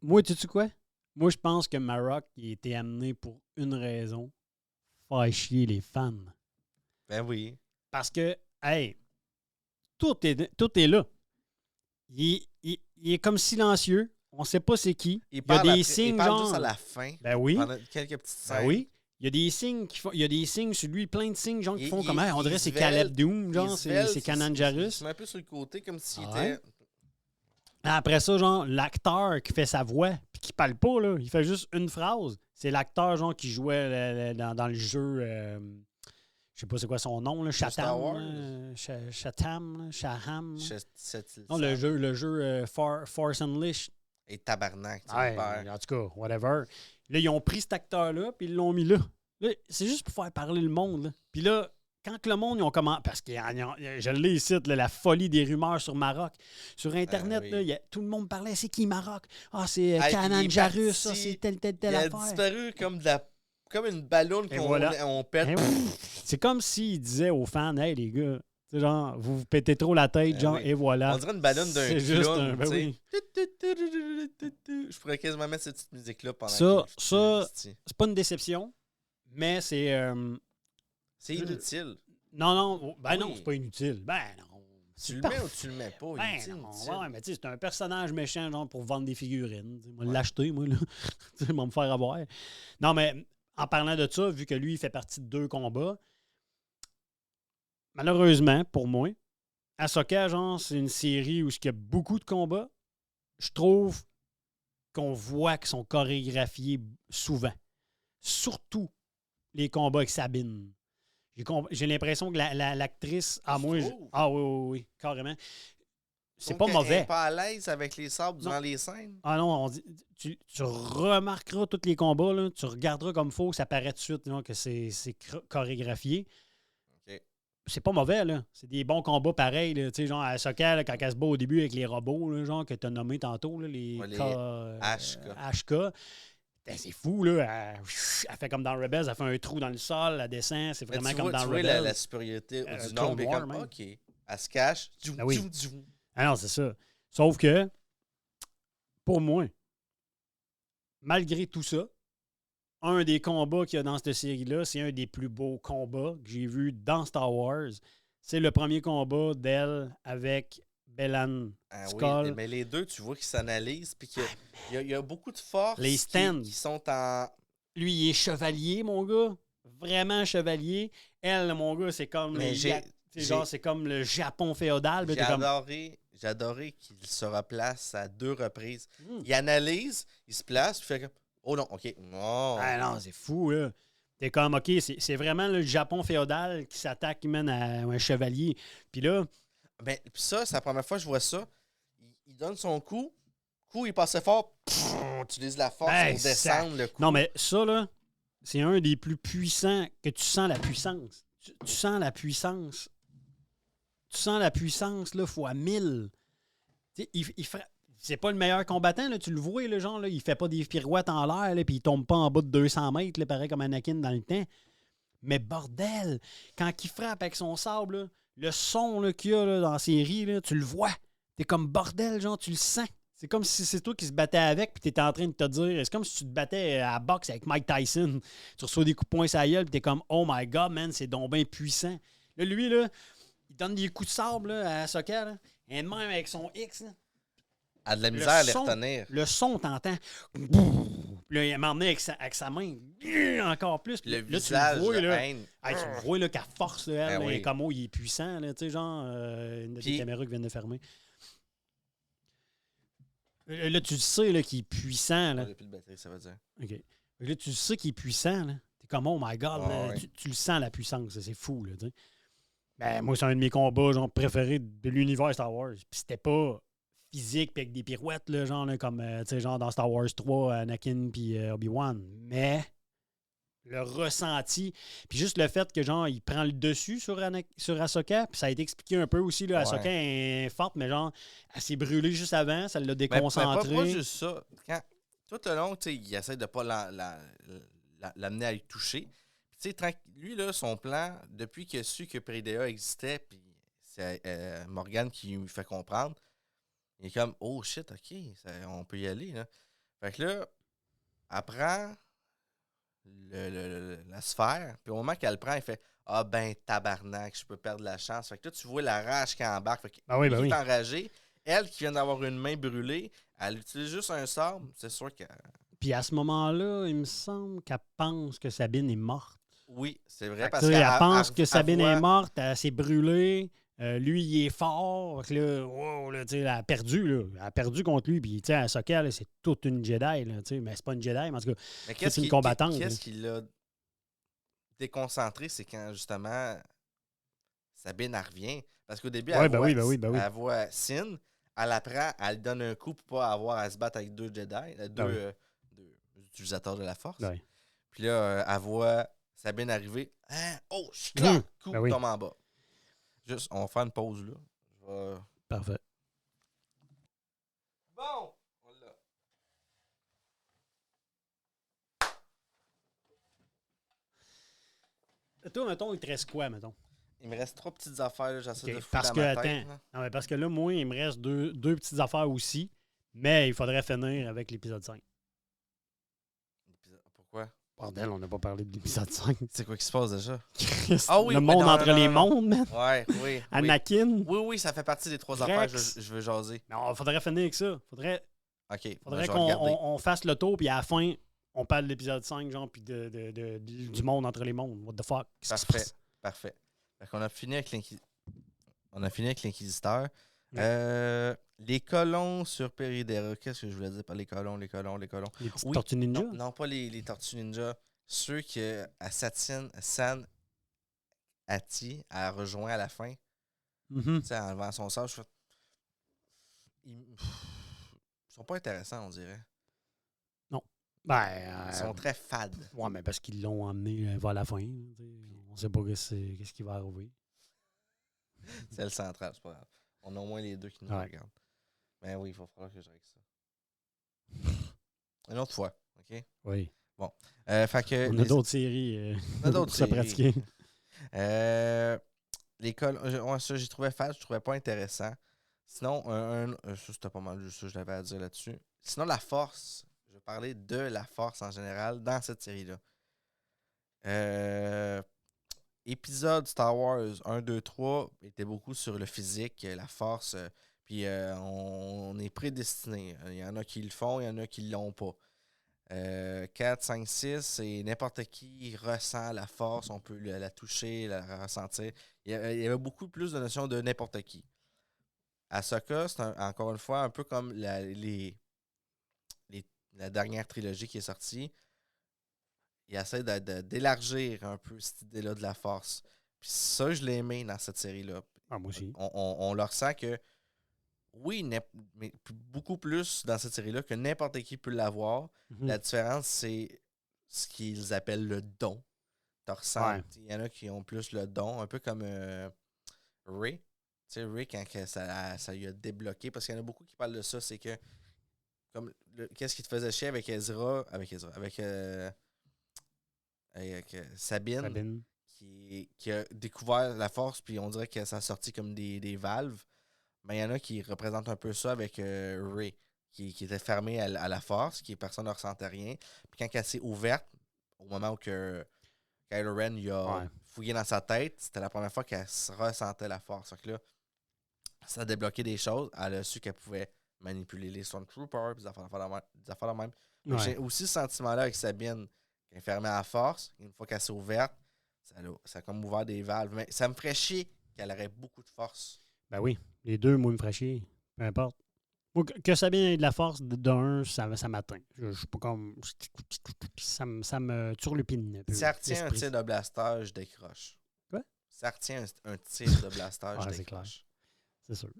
moi, tu sais quoi? Moi, je pense que Maroc il a été amené pour une raison. Faire chier les fans. Ben oui. Parce que, hey, tout est là. Il est comme silencieux. On ne sait pas c'est qui. Il y a des signes, il parle genre... juste à la fin. Ben oui. Pendant quelques petites scènes. Ben oui. Il y a des signes il y a des signes sur lui, plein de signes, genre, qui font comme, on dirait c'est Caleb Doom, genre, c'est Kanan Jarrus. Il se met un peu sur le côté, comme s'il était... Après ça, genre, l'acteur qui fait sa voix, puis qui parle pas, là, il fait juste une phrase. C'est l'acteur, genre, qui jouait dans le jeu, je sais pas c'est quoi son nom, là, Star Chatham, Wars? Chatham, là, Shaham. Cette Non, le jeu Force Unleashed. Et tabarnak, tu Ouais, me perds. en tout cas, whatever. Là, ils ont pris cet acteur-là, puis ils l'ont mis là. Là, c'est juste pour faire parler le monde, là. Puis là, quand que le monde, ils ont commencé... Parce que je l'ai ici, là, la folie des rumeurs sur Maroc. Sur Internet, oui. là, tout le monde parlait, c'est qui Maroc? Ah, c'est Hey, Kanan il est Jarus, parti, ça, c'est telle Il a affaire. disparu comme une ballonne Et qu'on voilà. on pète. Hein, c'est comme s'il disait aux fans, hey les gars, tu sais, genre, vous pétez trop la tête, genre, oui. et voilà. On dirait une ballonne d'un C'est juste clown, un. Ben tu sais. oui. Je pourrais quasiment mettre cette petite musique-là pendant Ça, qu'il- ça- c'est- C'est pas une déception, mais c'est. C'est inutile. Non, ben non, Oui. c'est pas inutile. Ben non. Tu c'est le parfait. mets ou tu le mets pas? Ben inutile, non, inutile. ouais, mais tu sais, c'est un personnage méchant, genre, pour vendre des figurines. Tu sais, moi, Ouais. l'acheter, moi, là. Tu sais, me faire avoir. Non, mais en parlant de ça, vu que lui, il fait partie de 2 combats, malheureusement, pour moi, Ahsoka, genre, c'est une série où il y a beaucoup de combats. Je trouve qu'on voit qu'ils sont chorégraphiés souvent. Surtout les combats avec Sabine. J'ai l'impression que l'actrice, Tu moi, trouves? ah oui, carrément. C'est Donc, pas elle mauvais. est pas à l'aise avec les sabres durant les scènes. Ah non, tu remarqueras tous les combats, là, tu regarderas comme faut, ça paraît tout de suite là, que c'est chorégraphié. OK. C'est pas mauvais, là. C'est des bons combats pareils. Là. Tu sais, genre, Ahsoka, là, quand elle se bat au début avec les robots, là, genre, que tu as nommé tantôt, là, les, Ouais, les HK. Ben, c'est fou, là. Elle fait comme dans Rebels, elle fait un trou dans le sol, elle descend. C'est Mais vraiment tu comme vois, dans tu vois Rebels. la supériorité du Clone nombre. Et War, comme, même. OK. Elle se cache. Ah oui. Djoum. Ah non, c'est ça. Sauf que, pour moi, malgré tout ça, un des combats qu'il y a dans cette série-là, c'est un des plus beaux combats que j'ai vus dans Star Wars. C'est le premier combat d'elle avec Bellan Ah Skull. oui, mais les deux, tu vois qu'ils s'analysent. Puis qu'il y a beaucoup de forces Les stands. qui sont en. Lui, il est chevalier, mon gars. Vraiment chevalier. Elle, mon gars, c'est comme... Mais c'est comme le Japon féodal. J'ai adoré qu'il se replace à 2 reprises. Hmm. Il analyse, il se place, puis il fait comme oh non, OK. Non. Ah non, c'est fou, là. T'es comme, OK, c'est vraiment le Japon féodal qui s'attaque même à un chevalier. Puis là, Ben, puis ça, c'est la première fois que je vois ça. Il donne son coup. Il passait fort. Tu utilises la force Ben, pour descendre le coup. non, mais ça, là, c'est un des plus puissants que tu sens la puissance. Tu sens la puissance. Tu sens la puissance, là, fois 1000. Tu sais, c'est pas le meilleur combattant, là, tu le vois, le genre, là, il fait pas des pirouettes en l'air, là, puis il tombe pas en bas de 200 mètres, là, pareil comme Anakin dans le temps. Mais bordel, quand il frappe avec son sable, là, le son là, qu'il y a là, dans la série, là, tu le vois. T'es comme bordel, genre, tu le sens. C'est comme si c'est toi qui se battais avec, puis t'étais en train de te dire, c'est comme si tu te battais à la boxe avec Mike Tyson. Tu reçois des coups de poing sur la gueule, puis t'es comme, oh my god, man, c'est donc bien puissant. Là, lui, là, il donne des coups de sable là, à Ahsoka, là, et de même avec son X, là. Elle a de la misère à les son, retenir. Le son, t'entends. Puis là, il m'a emmené avec sa main. Encore plus. Le Là, visage tu le vois, de là. haine. Hey, tu le vois, là, qu'à force, là, elle, Ben là, oui. comme il est puissant, là, tu sais, genre, une des Puis- caméras qui viennent de fermer. Là, tu le sais, là, qu'il est puissant, là. Il n'y a plus de batterie, ça veut dire. OK. Là, tu sais qu'il est puissant, là. T'es comme, oh my God, Ah, là, ouais. tu le sens, la puissance, là, c'est fou, là, tu sais. Ben, moi, c'est un de mes combats, genre, préférés de l'univers Star Wars. Puis c'était pas physique, puis avec des pirouettes, là, genre, là, comme, tu sais, genre dans Star Wars 3, Anakin puis Obi-Wan. Mais le ressenti, puis juste le fait que, genre, il prend le dessus sur Ahsoka, puis ça a été expliqué un peu aussi, là, Ahsoka est forte, mais genre, elle s'est brûlée juste avant, ça l'a Mais déconcentré. pas juste ça. Quand, tout le long, tu sais, il essaie de pas l'amener à y toucher. Puis, tu sais, lui, là, son plan, depuis qu'il a su que Prédéa existait, puis c'est Morgan qui lui fait comprendre, il est comme, oh shit, ok, on peut y aller. Là. Fait que là, elle prend la sphère, puis au moment qu'elle le prend, il fait, ah ben tabarnak, je peux perdre la chance. Fait que là, tu vois la rage qui embarque. Fait que Ben oui, ben il oui. est enragé. Elle qui vient d'avoir une main brûlée, elle utilise juste un sabre, c'est sûr que. Puis à ce moment-là, il me semble qu'elle pense que Sabine est morte. Oui, c'est vrai. Fait que, Parce tu sais, qu'elle elle pense que elle Sabine voit- est morte, elle s'est brûlée. Lui, il est fort. Fait que là, wow, là, tu sais, elle a perdu. Là. Elle a perdu contre lui. Puis, tu sais, Ahsoka, là, c'est toute une Jedi. Là, tu sais, mais c'est pas une Jedi, mais en tout cas, Mais c'est une combattante. qu'est-ce qui l'a déconcentré, c'est quand justement Sabine elle revient. Parce qu'au début, Ouais, ben oui, ben oui, ben oui. elle voit Sin, elle apprend, elle donne un coup pour pas avoir à se battre avec deux Jedi, deux utilisateurs de la Force. Ouais. Puis là, elle voit Sabine arriver. Hein? Oh, je coup, Ben oui. tombe en bas. Juste, on va faire une pause là. Je vais... Parfait. Bon, on l'a. Toi, mettons, il te reste quoi, mettons? Il me reste 3 petites affaires, là, j'essaie OK, de fouiller parce dans que, ma attends, tête. Là. non, mais parce que là, moi, il me reste deux petites affaires aussi, mais il faudrait finir avec l'épisode 5. Pourquoi? Bordel, on n'a pas parlé de l'épisode 5. C'est quoi qui se passe déjà? Ah oui, le mais monde non, entre non, les non, non. mondes, man. Ouais, oui. Anakin. Oui, ça fait partie des 3 Rex. affaires que je veux jaser. Non, il faudrait finir avec ça. Faudrait OK, faudrait je vais qu'on regarder. on fasse le tour, puis à la fin, on parle de l'épisode 5, genre, puis du monde entre les mondes. What the fuck? Qu'est-ce qui se passe? Parfait. Fait qu'on a fini avec l'Inquisiteur. Les colons sur Peridera. Qu'est-ce que je voulais dire par les colons? Les petites Oui, tortues ninja? Non, pas les tortues ninja. Ceux que San Hati a rejoint à la fin. Mhm. Tu sais, en enlevant son sort, je fais... Ils sont pas intéressants, on dirait. Ben, Ils sont très fades. ouais, mais parce qu'ils l'ont emmené vers la fin. On sait pas qu'est-ce qui va arriver. C'est le central, c'est pas grave. On a au moins les deux qui nous regardent. Mais oui, il va falloir que je règle ça. Une autre fois, OK? Oui. Bon. Fait que On a d'autres séries d'autres pour se séries. pratiquer. Ouais, ça, j'ai trouvé fade, je trouvais pas intéressant. Sinon, ça, c'était pas mal juste ça que je l'avais à dire là-dessus. Sinon, la force, je vais parler de la force en général dans cette série-là. Épisode Star Wars 1, 2, 3 était beaucoup sur le physique, la force, puis on est prédestiné. Il y en a qui le font, il y en a qui l'ont pas. 4, 5, 6, c'est n'importe qui ressent la force, on peut la toucher, la ressentir. Il y avait beaucoup plus de notions de n'importe qui. Ahsoka, c'est encore une fois un peu comme la dernière trilogie qui est sortie. Il essaie d'élargir un peu cette idée-là de la force. Puis ça, je l'ai aimé dans cette série-là. Ah, moi aussi. On le ressent que, oui, mais beaucoup plus dans cette série-là que n'importe qui peut l'avoir. Mhm. La différence, c'est ce qu'ils appellent le don. Tu ressens, il y en a qui ont plus le don, un peu comme Rey. Tu sais, Rey, quand ça lui a débloqué, parce qu'il y en a beaucoup qui parlent de ça, c'est que, comme qu'est-ce qui te faisait chier avec Sabine. Qui a découvert la force, puis on dirait que ça a sorti comme des valves. Mais il y en a qui représentent un peu ça avec Rey, qui était fermée à la force, qui personne ne ressentait rien. Puis quand elle s'est ouverte, au moment où Kylo Ren il a fouillé dans sa tête, c'était la première fois qu'elle ressentait la force. Donc là, ça a débloqué des choses. Elle a su qu'elle pouvait manipuler les Stormtroopers, des affaires de même. Ouais. J'ai aussi ce sentiment-là avec Sabine, qui est fermée à la force. Une fois qu'elle s'est ouverte, ça a comme ouvert des valves. Mais ça me ferait chier qu'elle aurait beaucoup de force. Ben oui, les deux, moi, me ferait chier. Peu importe. Moi, que Sabine ait de la force d'un, ça m'atteint. Je suis pas comme... Ça me turlupine un peu. Si elle retient un tir de blaster, je décroche. Quoi? Si elle retient un tir de blaster, je décroche. C'est sûr.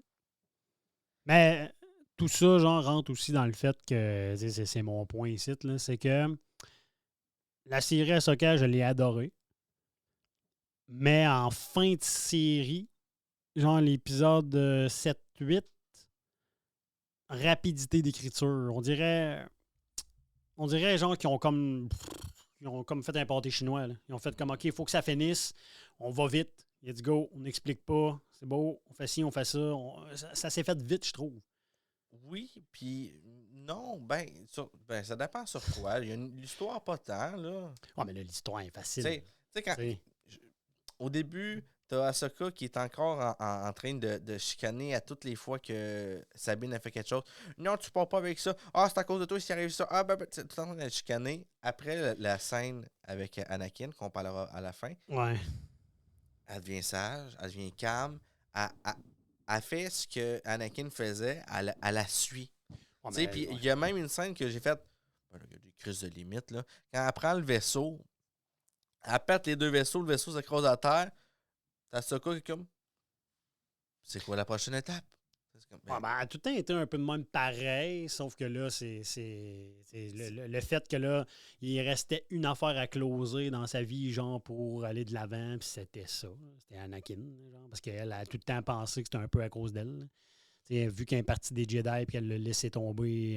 Mais tout ça, genre, rentre aussi dans le fait que, c'est mon point ici, là, c'est que la série Ahsoka, je l'ai adorée. Mais en fin de série, genre l'épisode 7-8, rapidité d'écriture. On dirait genre qu'ils ont comme fait un pâté chinois. Là. Ils ont fait comme, OK, il faut que ça finisse. On va vite. Let's go. On n'explique pas. C'est beau. On fait ci, on fait ça. Ça s'est fait vite, je trouve. Oui, puis non, ça dépend sur quoi. Il y a l'histoire pas tant, là. Ouais, mais là, l'histoire est facile. Tu sais, quand... Au début, t'as Ahsoka qui est encore en train de chicaner à toutes les fois que Sabine a fait quelque chose. Non, tu pars pas avec ça. Ah, c'est à cause de toi s'il arrive ça. Ah, ben, tu es en train de chicaner. Après la scène avec Anakin, qu'on parlera à la fin, ouais. elle devient sage, elle devient calme, elle fait ce que Anakin faisait, elle la suit. Ouais, Tu sais, puis il y a même une scène que j'ai faite, il y a des crises de limite, là. Quand elle prend le vaisseau, elle pète les deux vaisseaux, le vaisseau s'écrase à terre, Ahsoka qui est comme, c'est quoi la prochaine étape? C'est comme, Ouais, ben, elle a tout le temps été un peu de même pareil, sauf que là, c'est le fait que là, il restait une affaire à closer dans sa vie, genre, pour aller de l'avant, puis c'était ça. C'était Anakin, genre, parce qu'elle a tout le temps pensé que c'était un peu à cause d'elle. Là. Vu qu'elle est partie des Jedi puis qu'elle l'a laissé tomber,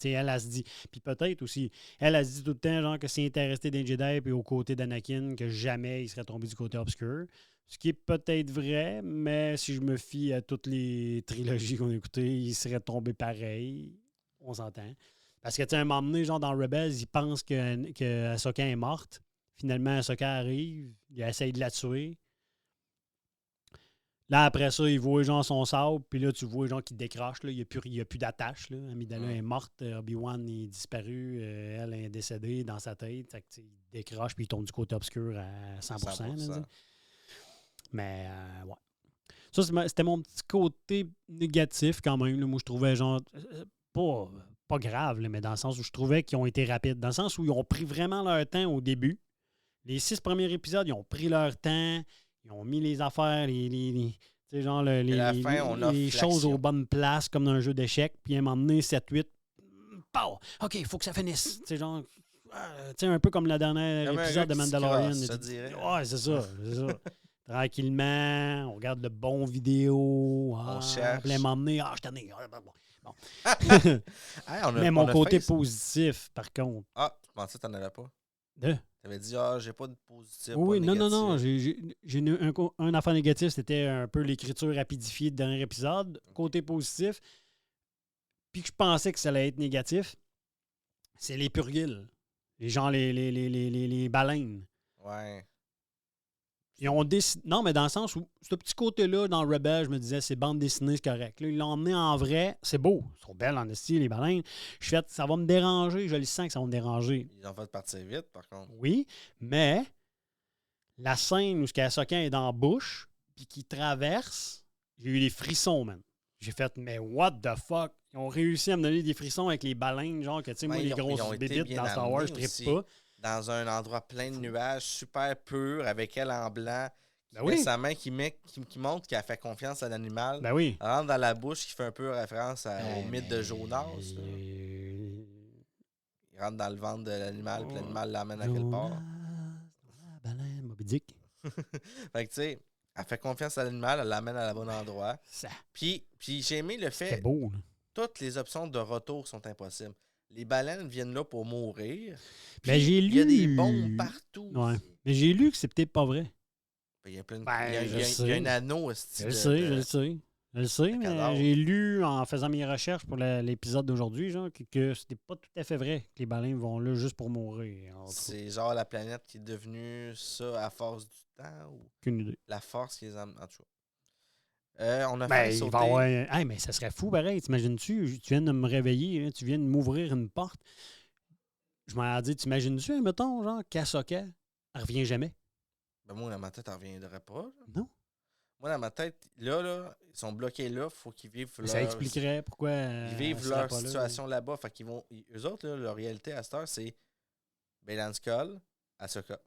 elle se dit. Puis peut-être aussi, elle se dit tout le temps genre que s'il était resté des Jedi puis aux côtés d'Anakin, que jamais il serait tombé du côté obscur. Ce qui est peut-être vrai, mais si je me fie à toutes les trilogies qu'on a écoutées, il serait tombé pareil. On s'entend. Parce que, tu sais, à un moment donné, genre dans Rebels, ils pensent que Ahsoka est morte. Finalement, Ahsoka arrive, il essaye de la tuer. Là, après ça, il voit genre son sable, puis là, tu vois genre qu'il décroche. Là. Il n'y a plus d'attache. Là. Amidala est morte, Obi-Wan est disparu, elle est décédée dans sa tête. Fait que, il décroche, puis il tombe du côté obscur à 100%. 100%. Là, mais, ouais. Ça, c'était mon petit côté négatif quand même. Là. Moi, je trouvais genre pas grave, là, mais dans le sens où je trouvais qu'ils ont été rapides. Dans le sens où ils ont pris vraiment leur temps au début. Les 6 premiers épisodes, ils ont pris leur temps. Ils ont mis les affaires, les choses aux bonnes places, comme dans un jeu d'échecs. Puis à un moment donné, 7-8, OK, il faut que ça finisse. C'est genre, un peu comme le dernier épisode de Mandalorian. Ouais, c'est ça. Tranquillement, on regarde le bon vidéo. On cherche. Puis à un moment donné, je t'en ai. Bon. Hey, mais mon côté positif, par contre. Ah, tu pensais que tu n'en avais pas? Tu avais dit, j'ai pas de positif. Oui, pas de non. J'ai un affaire négatif, c'était un peu l'écriture rapidifiée du dernier épisode. Côté positif, puis que je pensais que ça allait être négatif, c'est les purgils. Les gens, les baleines. Ouais. Ils ont décidé. Non, mais dans le sens où ce petit côté-là, dans Rebel, je me disais, c'est bande dessinée, c'est correct. Là, ils l'ont emmené en vrai. C'est beau. Ils sont belles en esti, les baleines. Je fais, ça va me déranger. Je le sens que ça va me déranger. Ils ont fait partir vite, par contre. Oui, mais la scène où Ahsoka est dans la bouche, puis qui traverse, j'ai eu des frissons, man. J'ai fait, mais what the fuck? Ils ont réussi à me donner des frissons avec les baleines, genre que, tu sais, moi, les grosses bébites dans Star Wars, je trippe pas. Dans un endroit plein de nuages, super pur, avec elle en blanc. Ben oui. Sa main qui montre qu'elle fait confiance à l'animal. Ben oui. Elle rentre dans la bouche, qui fait un peu référence au mythe de Jonas. Il rentre dans le ventre de l'animal, puis l'animal l'amène à quelque part. Baleine, Moby Dick. Fait que, tu sais, elle fait confiance à l'animal, elle l'amène à la bon endroit. Puis j'ai aimé le fait que beau, toutes les options de retour sont impossibles. Les baleines viennent là pour mourir. Ben, j'ai lu... Il y a des bombes partout. Ouais. Mais j'ai lu que c'est peut-être pas vrai. Il y a plein de... il y a un anneau. Je le sais, mais j'ai lu en faisant mes recherches pour l'épisode d'aujourd'hui, genre, que c'était pas tout à fait vrai que les baleines vont là juste pour mourir. C'est genre la planète qui est devenue ça à force du temps ou aucune idée. La force qui les a... En tout cas. On a fait sauter... Hey, mais ça serait fou pareil. T'imagines-tu? Tu viens de me réveiller, hein, tu viens de m'ouvrir une porte. Je m'en ai dit, t'imagines-tu, mettons, genre, qu'Ahsoka, elle revient jamais? Ben moi, dans ma tête, elle reviendrait pas. Là. Non. Moi, dans ma tête, là, ils sont bloqués là, il faut qu'ils vivent leur... Ça expliquerait pourquoi... Ils vivent leur situation là-bas. Fait qu'ils vont... Eux autres, là, leur réalité à cette heure, c'est Baylan Skoll, Ahsoka.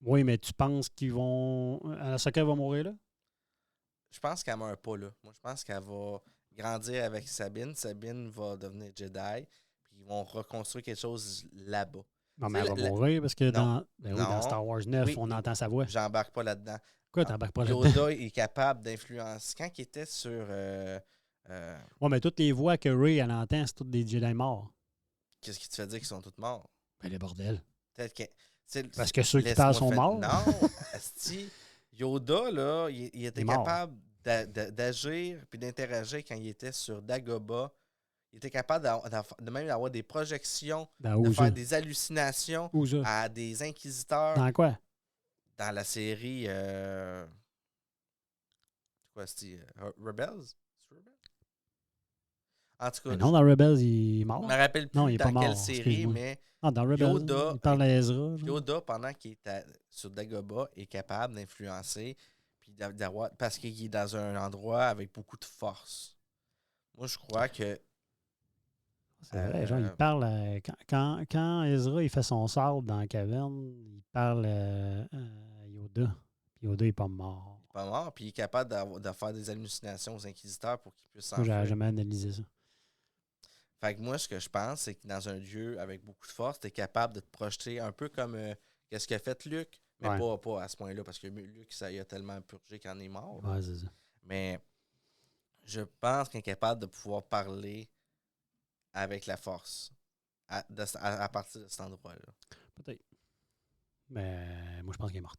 Oui, mais tu penses qu'ils vont... Ahsoka va mourir là? Je pense qu'elle meurt pas là. Moi, je pense qu'elle va grandir avec Sabine. Sabine va devenir Jedi. Puis ils vont reconstruire quelque chose là-bas. Non, mais elle va mourir parce que dans Star Wars 9, on entend sa voix. J'embarque pas là-dedans. Pourquoi t'embarques pas là-dedans? Yoda est capable d'influencer. Quand il était sur... Ouais, mais toutes les voix que Rey elle entend, c'est toutes des Jedi morts. Qu'est-ce qui te fait dire qu'ils sont tous morts? Ben, les bordels. Peut-être que... Parce que ceux qui parlent sont morts. Non, asti, Yoda, là, il était capable d'agir puis d'interagir quand il était sur Dagobah. Il était capable de même d'avoir des projections, de faire des hallucinations à des inquisiteurs. Dans quoi? Dans la série... c'est quoi, c'était Rebels? En tout cas... Mais non, dans Rebels, il est mort. Je me rappelle plus il est dans pas mort, quelle série, mais... dans Rebels, il parle à Ezra. Yoda, pendant qu'il est sur Dagobah, est capable d'influencer. Puis Puis parce qu'il est dans un endroit avec beaucoup de force. Moi, je crois que... C'est vrai, genre, il parle... quand Ezra il fait son sort dans la caverne, il parle à Yoda. Puis Yoda n'est pas mort. Il est pas mort, puis il est capable de faire des hallucinations aux inquisiteurs pour qu'ils puissent Moi, j'avais s'enfuir. jamais analysé ça. Fait que moi, ce que je pense, c'est que dans un lieu avec beaucoup de force, tu es capable de te projeter un peu comme qu'est-ce qu'a fait Luke, mais Ouais. pas à ce point-là, parce que Luke, ça y a tellement purgé qu'il en est mort. Ouais, c'est ça. Mais je pense qu'il est capable de pouvoir parler avec la force à partir de cet endroit-là. Peut-être. Mais moi, je pense qu'il est mort.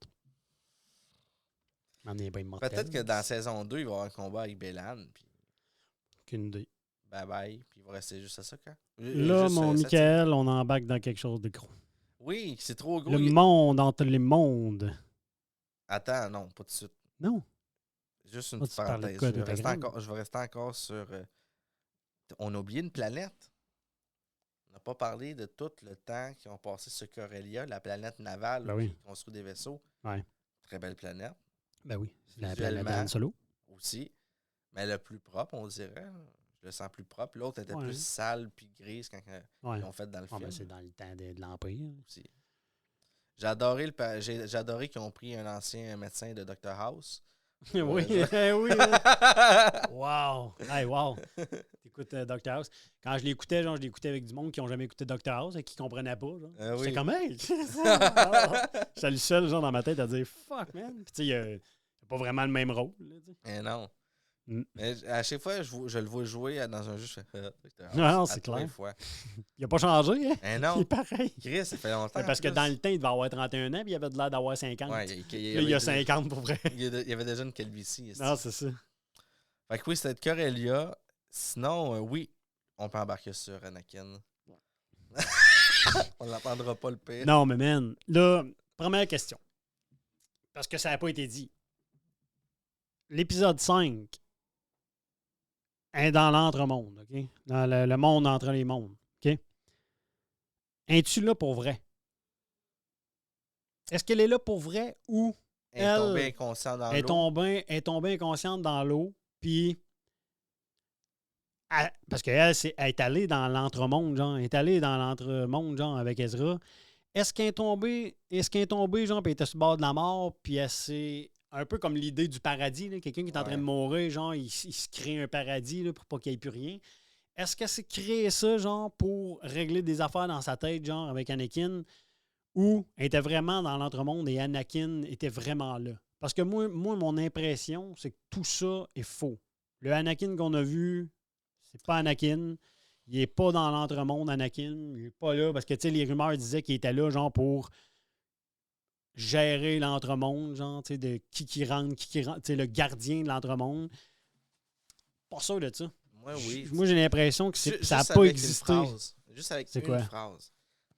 Il n'est pas immortel. Peut-être que dans saison 2, il va y avoir un combat avec Bélan, puis Aucune idée. bye-bye, puis il va rester juste à ça, quand? Là, Juste, mon cette Michael, on embarque dans quelque chose de gros. série. Oui, c'est trop gros. Le monde entre les mondes. Attends, non, pas tout de suite. Non. Juste une Ah, petite tu parlais de parenthèse. quoi, Je vais de ta rester graine? encore, sur... on a oublié une planète. On n'a pas parlé de tout le temps qu'ils ont passé sur Corellia, la planète navale Ben où oui. ils construisent des vaisseaux. Ouais. Très belle planète Ben oui. La Visuellement. planète Han Solo. aussi. Mais le plus propre, on dirait. Je le sens plus propre. L'autre était Ouais. plus sale puis grise quand Ouais. ils l'ont fait dans le Ah, film. ben, c'est dans le temps de l'Empire. Aussi. J'ai adoré qu'ils ont pris un ancien médecin de Dr House. oui, Ouais. oui. Wow! Hey, wow! T'écoutes Dr. House. Quand je l'écoutais, genre, je l'écoutais avec du monde qui n'ont jamais écouté Dr. House et qui ne comprenaient pas. Genre. Oui. J'étais comme, hey! J'étais le seul, genre, dans ma tête à dire, fuck, man! Puis, tu sais, il n'a pas vraiment le même rôle. Là, tu sais. Mais non. Mm. Mais à chaque fois, je le vois jouer dans un jeu, je fais Dr House. Non, à c'est tous les clair. fois. Il n'a pas changé, hein? Mais Il non. est pareil. Chris, ça fait longtemps. Mais parce que en plus. dans le temps, il devait avoir 31 ans puis il avait de l'air d'avoir 50. Ouais, Là, il y a 50 pour vrai. Il y avait déjà une calvitie. Non, c'est ça. Fait que oui, c'était Corellia. Sinon, oui, on peut embarquer sur Anakin. On n'entendra pas le pire. Non, mais man, là, première question. Parce que ça n'a pas été dit. L'épisode 5 est dans l'entremonde, OK? Dans le monde entre les mondes, OK? Es-tu là pour vrai? Est-ce qu'elle est là pour vrai ou Elle est tombée inconsciente dans l'eau. est tombée inconsciente dans l'eau, puis... Parce qu'elle elle est allée dans l'entremonde, genre. Elle est allée dans l'entremonde, genre, avec Ezra. Est-ce qu'elle est tombée, genre, puis elle était sur le bord de la mort, puis elle s'est... Un peu comme l'idée du paradis, là. Quelqu'un qui est en train de mourir, genre, il se crée un paradis, là, pour pas qu'il n'y ait plus rien. Est-ce qu'elle s'est créé ça, genre, pour régler des affaires dans sa tête, genre, avec Anakin, ou elle était vraiment dans l'entremonde et Anakin était vraiment là? Parce que moi mon impression, c'est que tout ça est faux. Le Anakin qu'on a vu, c'est pas Anakin. Il est pas dans l'entremonde, Anakin. Il est pas là parce que, tu sais, les rumeurs disaient qu'il était là, genre, pour gérer l'entremonde, genre, tu sais, de qui rentre, tu sais, le gardien de l'entremonde. Pas sûr de ça. Moi, oui. Moi, j'ai l'impression que ça n'a Juste pas avec existé. une phrase. Juste avec C'est une quoi? phrase.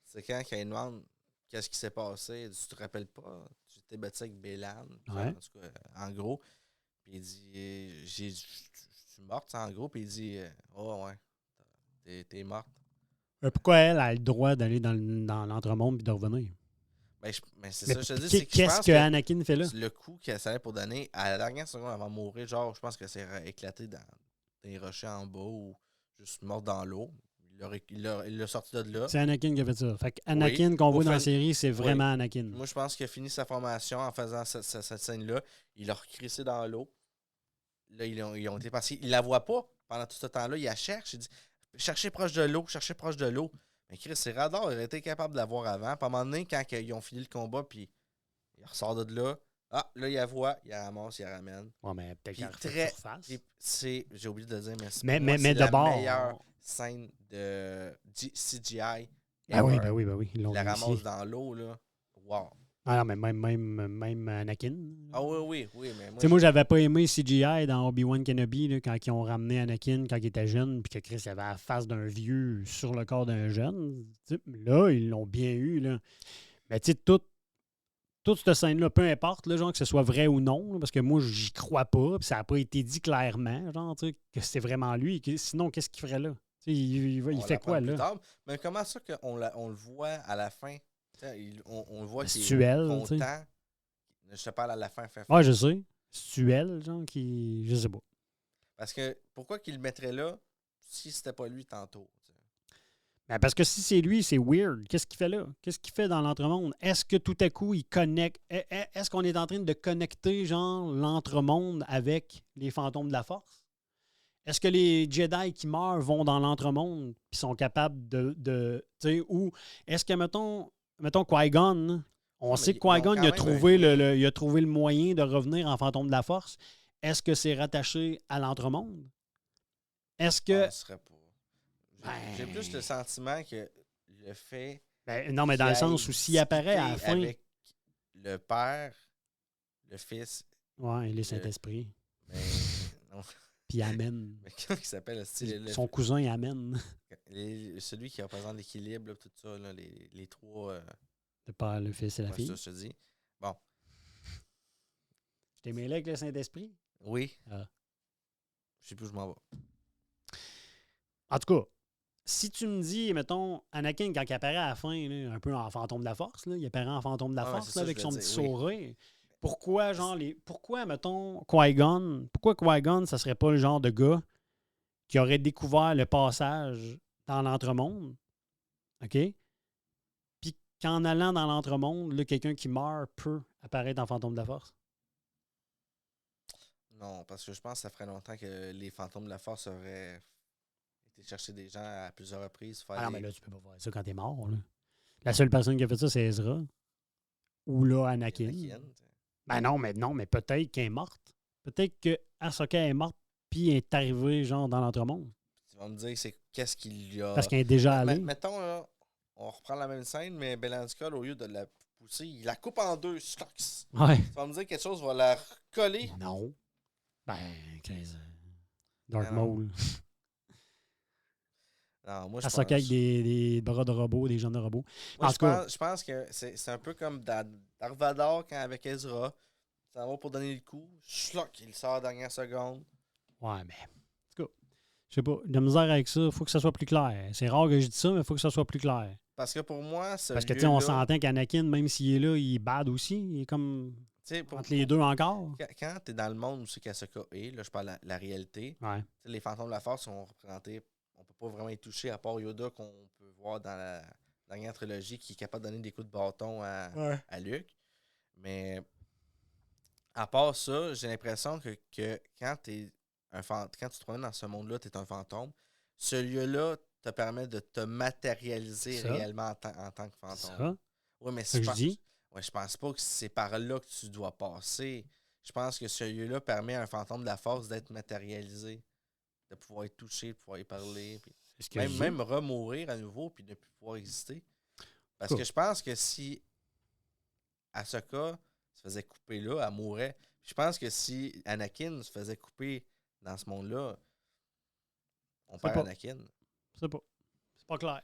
C'est quand il demande qu'est-ce qui s'est passé. Il dit, tu te rappelles pas? Tu t'es battu avec Bélan. Ouais. En tout cas, en gros. Puis il dit, je suis morte, en gros. Puis il dit, oh ouais, t'es morte. Pourquoi elle a le droit d'aller dans l'entremonde et de revenir? Mais c'est Mais ça, je te dis. C'est que je qu'est-ce pense que Anakin fait là? le coup qu'elle savait pour donner, à la dernière seconde avant de mourir, genre, je pense que c'est éclaté dans les rochers en bas ou juste mort dans l'eau. Il l'a sorti de là. C'est Anakin qui a fait ça. Fait que Anakin qu'on voit dans la série, c'est vraiment Anakin. Moi, je pense qu'il a fini sa formation en faisant cette scène-là. Il l'a recrissé dans l'eau. Là, ils ont été passés. Il la voit pas pendant tout ce temps-là. Il la cherche. Il dit cherchez proche de l'eau, cherchez proche de l'eau. Mais Chris, c'est radar. Il aurait été capable de la voir avant. Puis à un moment donné, quand ils ont fini le combat, puis il ressort de là. Ah, là, il la voit, il la ramasse, il la ramène. Ouais, mais peut-être Puis qu'elle refait surface. j'ai oublié de le dire, mais c'est Mais la d'abord. meilleure scène de CGI. Ah oui, ever. ben oui. Ils Il l'ont la réussi. ramasse dans l'eau, là. Wow. Ah non, mais même Anakin. Ah oui, mais Tu sais, moi, j'avais pas aimé CGI dans Obi-Wan Kenobi, là, quand ils ont ramené Anakin quand il était jeune, puis que Chris avait la face d'un vieux sur le corps d'un jeune. Tu sais, là, ils l'ont bien eu. Là. Mais tu sais, toute cette scène-là, peu importe, là, genre, que ce soit vrai ou non, là, parce que moi, j'y crois pas, puis ça n'a pas été dit clairement, genre, tu sais, que c'était vraiment lui. Sinon, qu'est-ce qu'il ferait là? Tu sais, il fait quoi, là? Tard. Mais comment ça qu'on le voit à la fin? On le voit qu'il est Gestuel, tu sais. content. Je te parle à la fin. Ouais, je sais. Stuel, genre, qui. Je sais pas. Parce que pourquoi qu'il le mettrait là si c'était pas lui tantôt? T'sais? Ben, parce que si c'est lui, c'est weird. Qu'est-ce qu'il fait là? Qu'est-ce qu'il fait dans l'entremonde? Est-ce que tout à coup, il connecte. Est-ce qu'on est en train de connecter, genre, l'entremonde avec les fantômes de la force? Est-ce que les Jedi qui meurent vont dans l'entremonde et sont capables tu sais, ou est-ce que, mettons Qui-Gon, on Non, sait mais que ils ont Qui-Gon, quand il a même trouvé un lien. il a trouvé le moyen de revenir en fantôme de la force. Est-ce que c'est rattaché à l'entremonde? Est-ce Je que. penserais pas. J'ai plus le sentiment que le fait Non, mais qu'il dans le aille sens où s'il apparaît à la discuter fin. avec le père, le fils, Ouais, les Saint-Esprit. mais non. Puis Amen. Mais comment il s'appelle le style? Son cousin Amen. Celui qui représente l'équilibre, là, tout ça, là, les trois. Le père, le fils et la Ouais, fille. ça, je te dis. Bon, Je t'ai mêlé avec le Saint-Esprit? oui. Ah. Je sais plus où je m'en vais. En tout cas, si tu me dis, mettons, Anakin, quand il apparaît à la fin, là, un peu en fantôme de la force, là, il apparaît en fantôme de la Ouais, force c'est là, ça, avec je son voulais petit dire, oui. sourire. Pourquoi, genre, pourquoi, mettons, Qui-Gon, pourquoi Qui-Gon, ça serait pas le genre de gars qui aurait découvert le passage dans l'entremonde, OK? Puis qu'en allant dans l'entremonde, là, quelqu'un qui meurt peut apparaître en fantôme de la force? Non, parce que je pense que ça ferait longtemps que les fantômes de la force auraient été chercher des gens à plusieurs reprises. Faire Ah non, des... mais là, tu peux pas faire ça quand t'es mort, là. La seule personne qui a fait ça, c'est Ezra. Ou là, Anakin. Anakin, t'sais. Ben non, mais peut-être qu'elle est morte. Peut-être que Ahsoka est morte puis elle est arrivée, genre, dans l'entremonde. Tu vas me dire, c'est qu'est-ce qu'il y a. Parce qu'elle est déjà allée. Mettons, là, on reprend la même scène, mais Bellanskull, au lieu de la pousser, il la coupe en deux. Stocks. Ouais. Tu vas me dire quelque chose va la recoller. Non. Ben, 15 Darth Non. Maul. Non, moi, je Ahsoka pense. avec des bras de robots, des jambes de robots. Moi, En tout cas, je pense que c'est un peu comme dans Darth Vader quand avec Ezra. Ça va pour donner le coup. Schlock, il sort à la dernière seconde. ouais, mais. En tout cas, je sais pas. De la misère avec ça, il faut que ça soit plus clair. C'est rare que je dise ça, mais il faut que ça soit plus clair. Parce que pour moi, ce Parce que, tu sais, on lieu-là, s'entend qu'Anakin, même s'il est là, il est bad aussi. Il est comme tu sais, entre les deux encore. quand tu es dans le monde où c'est qu'Ahsoka est, là, je parle de la réalité, Ouais. tu sais, les fantômes de la force sont représentés, on peut pas vraiment y toucher à part Yoda qu'on peut voir dans la dernière trilogie qui est capable de donner des coups de bâton à Luke. Mais à part ça, j'ai l'impression que quand quand tu te promènes dans ce monde-là, tu es un fantôme, ce lieu-là te permet de te matérialiser Ça. réellement en tant que C'est fantôme. ça. Oui, mais C'est ce que je dis. Ouais, je pense pas que c'est par là que tu dois passer. Je pense que ce lieu-là permet à un fantôme de la force d'être matérialisé, de pouvoir être touché, de pouvoir y parler, puis C'est ce que je dis. même remourir à nouveau, puis de plus pouvoir exister. Parce Cool. que je pense que si Ahsoka se faisait couper là, elle mourrait. Puis je pense que si Anakin se faisait couper dans ce monde-là, on perd pas. Anakin. C'est pas clair.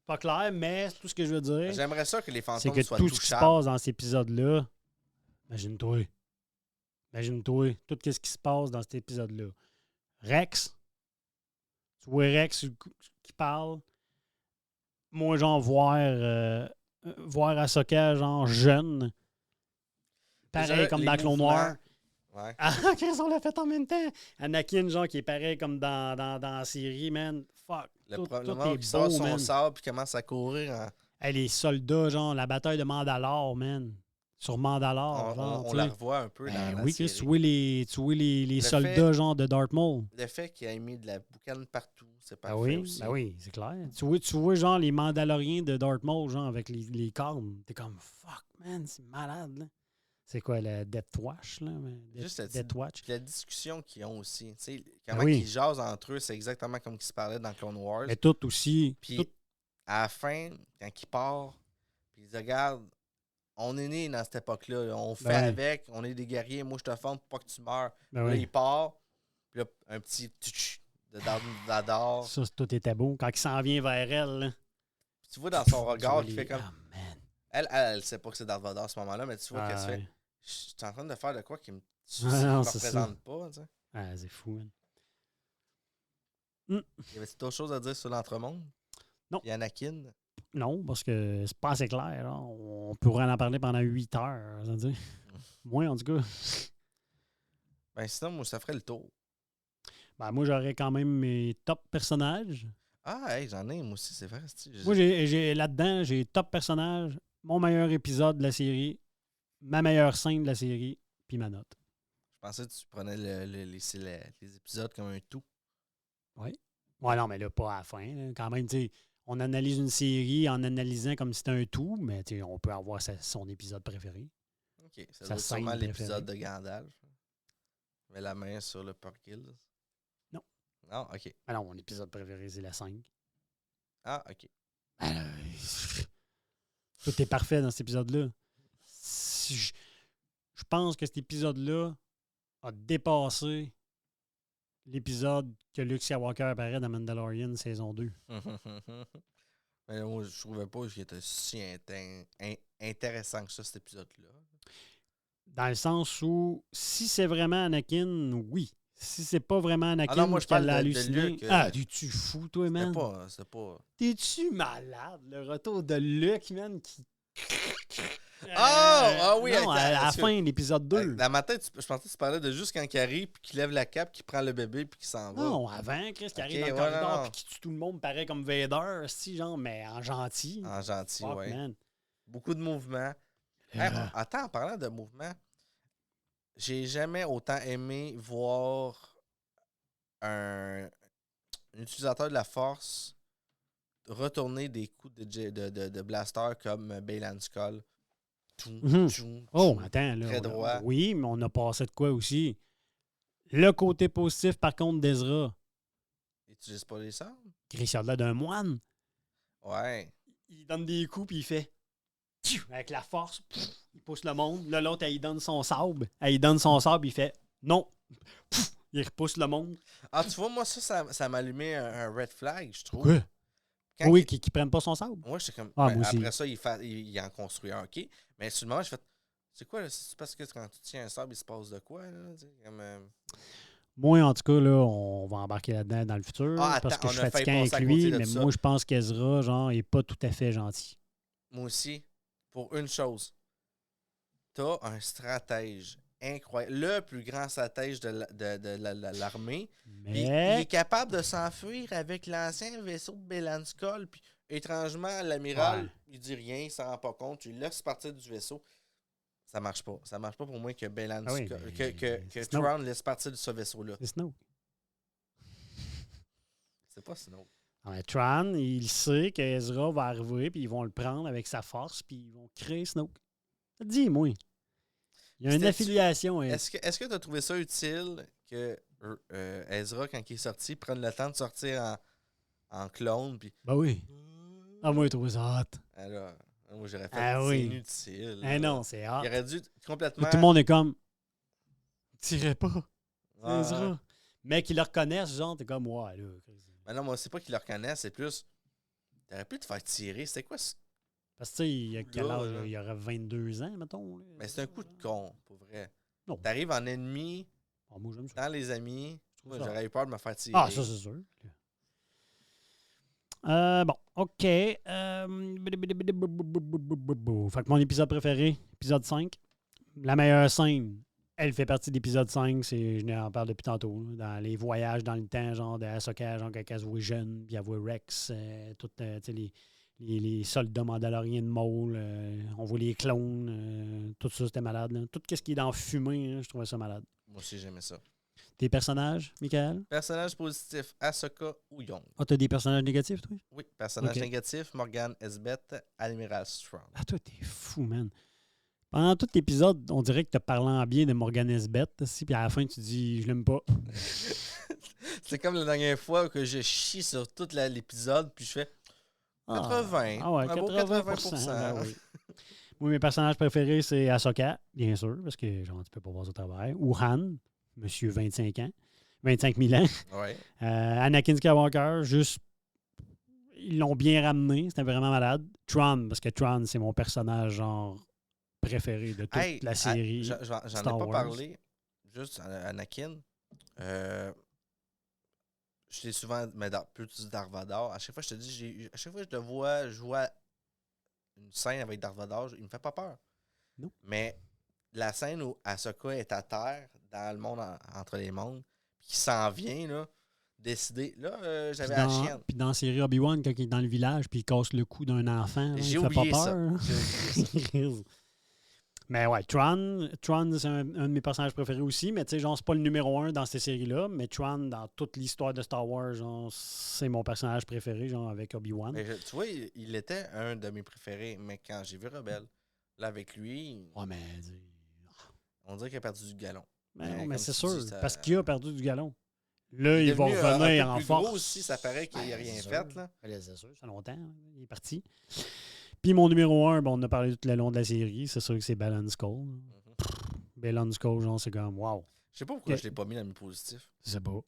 Pas clair, mais tout ce que je veux dire, J'aimerais ça que les c'est fantômes que soient tout ce qui se touchables. passe dans cet épisode-là, imagine-toi, tout ce qui se passe dans cet épisode-là. Rex, tu vois Rex qui parle, moi, genre, voir Ahsoka, genre, jeune, pareil Déjà, comme les dans Clone mouvements- Wars. Ouais. Ah, qu'est-ce qu'on l'a fait en même temps? Anakin, genre, qui est pareil comme dans la série, man. Fuck. Le Tout moment est où il sort beau, son man. sable puis commence à courir, Hey, les soldats, genre, la bataille de Mandalore, man. Sur Mandalore, genre, on tu la sais. revoit un peu dans Ben la oui, série. Chris, tu vois les Le soldats, fait- genre, de Darth Maul. Le fait qu'il ait mis de la boucane partout, c'est Ben parfait oui, aussi. ben oui, c'est clair. Tu vois, genre, les Mandaloriens de Darth Maul, genre, avec les cornes. T'es comme, fuck, man, c'est malade, là. C'est quoi, le Death Watch, là? Juste la Death Watch. Puis la discussion qu'ils ont aussi. Tu sais, Ben comment oui. ils jasent entre eux, c'est exactement comme ils se parlaient dans Clone Wars. Mais tout aussi. Puis tout- à la fin, quand il part, puis il dit regarde, on est né dans cette époque-là, là. On fait Ben oui. avec, on est des guerriers, moi je te forme pour pas que tu meurs. Ben Là, oui. il part, puis là, un petit tch de Darth Vader. Ça, tout était beau. Quand il s'en vient vers elle, là. Puis tu vois dans son tu regard vois qu'il les- fait comme. Ah, man. Elle sait pas que c'est Darth Vader à ce moment-là, mais tu vois qu'elle se Ah, fait. ouais. Je suis en train de faire de quoi qui me, non, me c'est ça. représente pas. Tu sais. Ah, c'est fou, man. Y avait-tu d'autres choses à dire sur l'entremonde? Non. Puis Anakin. Non, parce que c'est pas assez clair. Là. On pourrait en parler pendant 8 heures, ça veut dire. Moins, en tout cas. Ben, sinon, moi, ça ferait le tour. Ben, moi, j'aurais quand même mes top personnages. Ah, hey, j'en ai, moi aussi, c'est vrai. Moi, là-dedans, j'ai top personnage, mon meilleur épisode de la série, ma meilleure scène de la série, puis ma note. Je pensais que tu prenais les épisodes comme un tout. Oui. Ouais, non, mais là, pas à la fin. Là. Quand même, tu sais, on analyse une série en analysant comme si c'était un tout, mais tu sais, on peut avoir son épisode préféré. OK, ça Sa doit être sûrement scène l'épisode préférée. de Gandalf. Met la main sur le Porkil. Non. Non, OK. Ah non, mon épisode préféré, c'est la 5. Ah, OK. Tout est parfait dans cet épisode-là. Je pense que cet épisode-là a dépassé l'épisode que Luke Skywalker apparaît dans Mandalorian saison 2. Mais moi, je trouvais pas qu'il était si intéressant que ça, cet épisode-là. Dans le sens où, si c'est vraiment Anakin, oui. Si c'est pas vraiment Anakin non, moi, je qu'elle parle l'a de halluciné... Luke, Ah, t'es-tu fou, toi, man? C'était pas... T'es-tu malade? Le retour de Luke, man, qui... Ah oui, non, à la parce que- fin, l'épisode 2. Dans ma tête, je pensais que tu parlais de juste quand il arrive, puis qu'il lève la cape, qu'il prend le bébé, puis qu'il s'en va. Non, avant, Chris, qui arrive Ok, dans le ouais, corridor non. puis qui tue tout le monde, pareil comme Vader, si, genre, mais en gentil. En gentil, Fuck, ouais. man. Beaucoup de mouvements. Hey, attends, en parlant de mouvements, j'ai jamais autant aimé voir un utilisateur de la force retourner des coups de blaster comme Baylan Skull. Oh, attends, là. Très droit. Oui, mais on a passé de quoi aussi? Le côté positif, par contre, d'Ezra. Il utilise pas les sabres? Chris, il a l'air d'un moine. Ouais. Il donne des coups, puis il fait... Avec la force, il pousse le monde. Là, l'autre, il donne son sabre. Il donne son sabre, il fait... Non. Il repousse le monde. Ah, tu vois, moi, ça m'a allumé un red flag, je trouve. Quoi? Quand Oui, il- qu'ils prennent pas son sabre. Moi, j'étais comme. Ah, ben, moi aussi. après ça, il en construit un, OK. Mais sur le moment, je fais. C'est quoi, là? C'est parce que quand tu tiens un sabre, il se passe de quoi, là? Tu sais, comme, Moi, en tout cas, là, on va embarquer là-dedans dans le futur. Ah, parce attends, que je on suis a failli fatiguant passer avec à côté lui, de mais ça. moi, je pense qu'Ezra, genre, est pas tout à fait gentil. Moi aussi, pour une chose, t'as un stratège incroyable. Le plus grand stratège de l'armée. Puis il Mais... est capable de s'enfuir avec l'ancien vaisseau de Baylan Skull. Puis étrangement, l'amiral, Ouais. il dit rien, il s'en rend pas compte. Tu le laisses partir du vaisseau. Ça marche pas. Ça marche pas pour moi que Baylan Ah oui, Skull, mais que c'est Snoke. Thrawn laisse partir de ce vaisseau-là. C'est Snoke. C'est pas Snoke. Ah, mais Tran, il sait qu'Ezra va arriver, puis ils vont le prendre avec sa force, puis ils vont créer Snoke. Dis-moi. Il y a une C'était-tu- affiliation. Est-ce que tu as trouvé ça utile que Ezra, quand il est sorti, prenne le temps de sortir en clone? Puis... Ben oui. Ah, moi, je trouve ça hot. Alors, moi, j'aurais fait Ah oui. inutile. Ah là. non, c'est hot. Il aurait dû Tout complètement. le monde est comme... Tirais pas. Ouais, Ezra. ouais. Mais qu'ils le reconnaissent, genre, t'es comme, ouais, là. Mais non, moi, c'est pas qu'il le reconnaisse, c'est plus. T'aurais pu te faire tirer. C'était quoi? Parce que, tu sais, il a quel Là, âge? là. Il aurait 22 ans, mettons. Là. Mais c'est un coup de con, pour vrai. Non. T'arrives en ennemi, Ah, moi, j'aime ça. dans les amis. trouve Moi, ça. j'aurais eu peur de me faire tirer. Ah, ça, c'est sûr. Bon, OK. Fait que mon épisode préféré, épisode 5. La meilleure scène, elle fait partie d'épisode 5. Je en parle depuis tantôt. Là, dans les voyages dans le temps, genre de Ahsoka, genre quand elle se voit jeune, puis elle voit Rex, tout, tu sais, les soldats mandaloriens de Maul, on voit les clones, tout ça, c'était malade. Là. Tout ce qui est dans fumée, là, je trouvais ça malade. Moi aussi, j'aimais ça. Tes personnages, Michael? Personnage positif, Ahsoka ou Young. Ah, t'as des personnages négatifs, toi? Oui, personnage Ok. négatif, Morgan Elsbeth, Admiral Strong. Ah, toi, t'es fou, man. Pendant tout l'épisode, on dirait que t'as parlé en bien de Morgan Elsbeth, puis à la fin, tu dis « je l'aime pas C'est comme la dernière fois que je chie sur tout l'épisode, puis je fais ». 80. Ah ouais, Un beau 80%. Ben oui. Moi, mes personnages préférés, c'est Ahsoka, bien sûr, parce que genre, tu peux pas voir au travail. Ou Han, monsieur 25 ans. 25 000 ans. Ouais. Anakin Skywalker, juste... Ils l'ont bien ramené, c'était vraiment malade. Tron, parce que Tron, c'est mon personnage, genre, préféré de toute Hey, la série. J'en ai Star pas Wars. parlé. Juste Anakin. Je l'ai souvent, mais plus Darth Vader. À chaque fois, je te dis, à chaque fois que je le vois jouer à une scène avec Darth Vader, il me fait pas peur. Non. Mais la scène où Ahsoka est à terre dans le monde entre les mondes, puis qui s'en vient, là, décider. Là, j'avais la chienne. Puis dans la série Obi-Wan, quand il est dans le village, puis il casse le cou d'un enfant, là, J'ai il fait oublié pas ça. peur. J'ai oublié ça. Mais ouais, Tron, c'est un de mes personnages préférés aussi, mais tu sais, genre, c'est pas le numéro 1 dans cette série-là, mais Tron, dans toute l'histoire de Star Wars, genre, c'est mon personnage préféré, genre, avec Obi-Wan. Mais tu vois, il était un de mes préférés, mais quand j'ai vu Rebelle, là, avec lui, Ouais, mais... on dirait qu'il a perdu du galon. Mais, comme c'est tu sûr, dis, ça- parce qu'il a perdu du galon. Là, il va devenu, revenir un peu en plus force. gros aussi, ça paraît qu'il n'a Ben, rien c'est fait, sûr. là. Ben, c'est sûr, ça fait longtemps, hein, il est parti. Puis mon numéro 1, on en a parlé tout le long de la série, c'est sûr que c'est Balon Skull. Balon Skull, genre, c'est comme, wow. Je sais pas pourquoi Ok. je l'ai pas mis dans mes positifs. Je sais pas.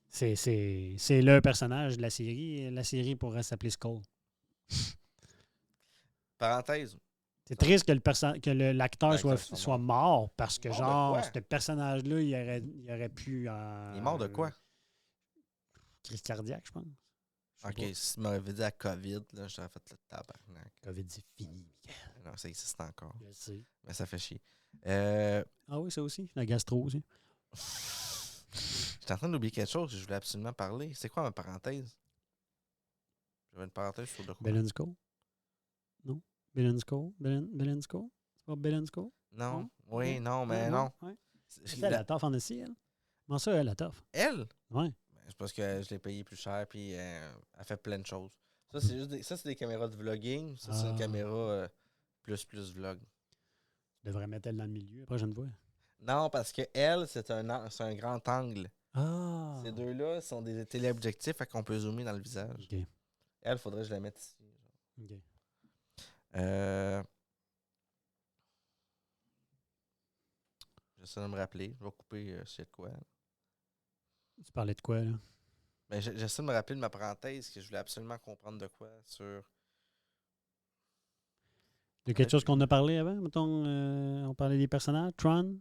C'est le personnage de la série. La série pourrait s'appeler Skull. Parenthèse. C'est triste que l'acteur L'acteur soit mort parce que, Mort de genre, quoi? ce personnage-là, il aurait pu. Il est mort de quoi? Crise cardiaque, je pense. Je sais Ok, pas. si tu m'avais dit à COVID, là, j'aurais fait le tabarnak. COVID, c'est fini, Michael. Non, ça existe encore. Je sais. Mais ça fait chier. Ah oui, ça aussi. La gastro aussi. J'étais en train d'oublier quelque chose que je voulais absolument parler. C'est quoi ma parenthèse? J'avais une parenthèse sur de quoi? Balon Skull? Non? Balon Skull? Balon Skull? C'est pas Balon Skull? Non. Non? Oui, Ok. non, mais non. Ouais. C'est- C'est elle, la toffe en esti, elle. Comment ça, elle, la toffe? Elle? Ouais. C'est parce que je l'ai payé plus cher puis elle fait plein de choses. Ça, c'est juste ça, c'est des caméras de vlogging. Ça, c'est une Ah. caméra plus vlog. Je devrais mettre elle dans le milieu la prochaine fois. Non, parce que elle, c'est un grand angle. Ah! Ces deux-là sont des téléobjectifs, fait qu'on peut zoomer dans le visage. OK. Elle, faudrait que je la mette ici. OK. J'essaie de me rappeler. Je vais couper s'il y a de quoi. Tu parlais de quoi, là? Mais j'essaie de me rappeler de ma parenthèse que je voulais absolument comprendre de quoi sur. De quelque chose qu'on a parlé avant? Mettons, on parlait des personnages. Tron?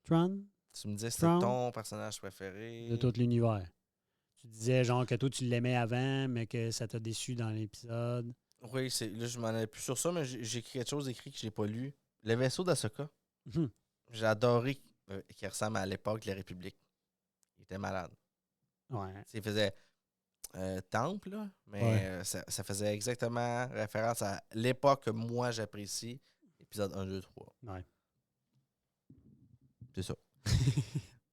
Tu me disais que c'était Tron. ton personnage préféré. De tout l'univers. Tu disais, genre, que toi, tu l'aimais avant, mais que ça t'a déçu dans l'épisode. Oui, là, je m'en allais plus sur ça, mais j'ai écrit quelque chose d'écrit que je n'ai pas lu. Le vaisseau d'Ahsoka. Mhm. J'ai adoré qu'il ressemble à l'époque de la République. Il était malade. Ouais. Tu sais, il faisait temple, là, mais Ouais. ça faisait exactement référence à l'époque que moi j'apprécie. Épisode 1, 2, 3. Ouais. C'est ça.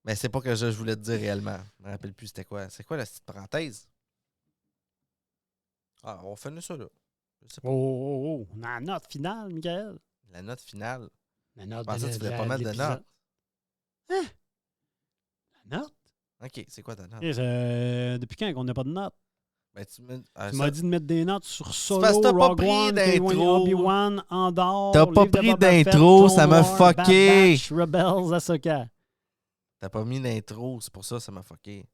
Mais c'est pas que je voulais te dire réellement. Je me rappelle plus c'était quoi. C'est quoi la petite parenthèse? Ah, on finit ça là. Je sais pas. Oh. On a la note finale, Michael. La note finale. La note Je pensais que tu voulais pas mettre de l'épisode. note. Hein? La note? Ok, c'est quoi ta note? Chris, depuis quand qu'on n'a pas de note? Ben, tu Tu m'as dit de mettre des notes sur Solo, parce que t'as pas Rogue pris One, d'intro. Obi-Wan, Andor, T'as pas Livre de pris Boba Fett, d'intro, Clone ça m'a Wars, Bad fucké. Batch, Rebels, Ahsoka. T'as pas mis d'intro, c'est pour ça m'a fucké.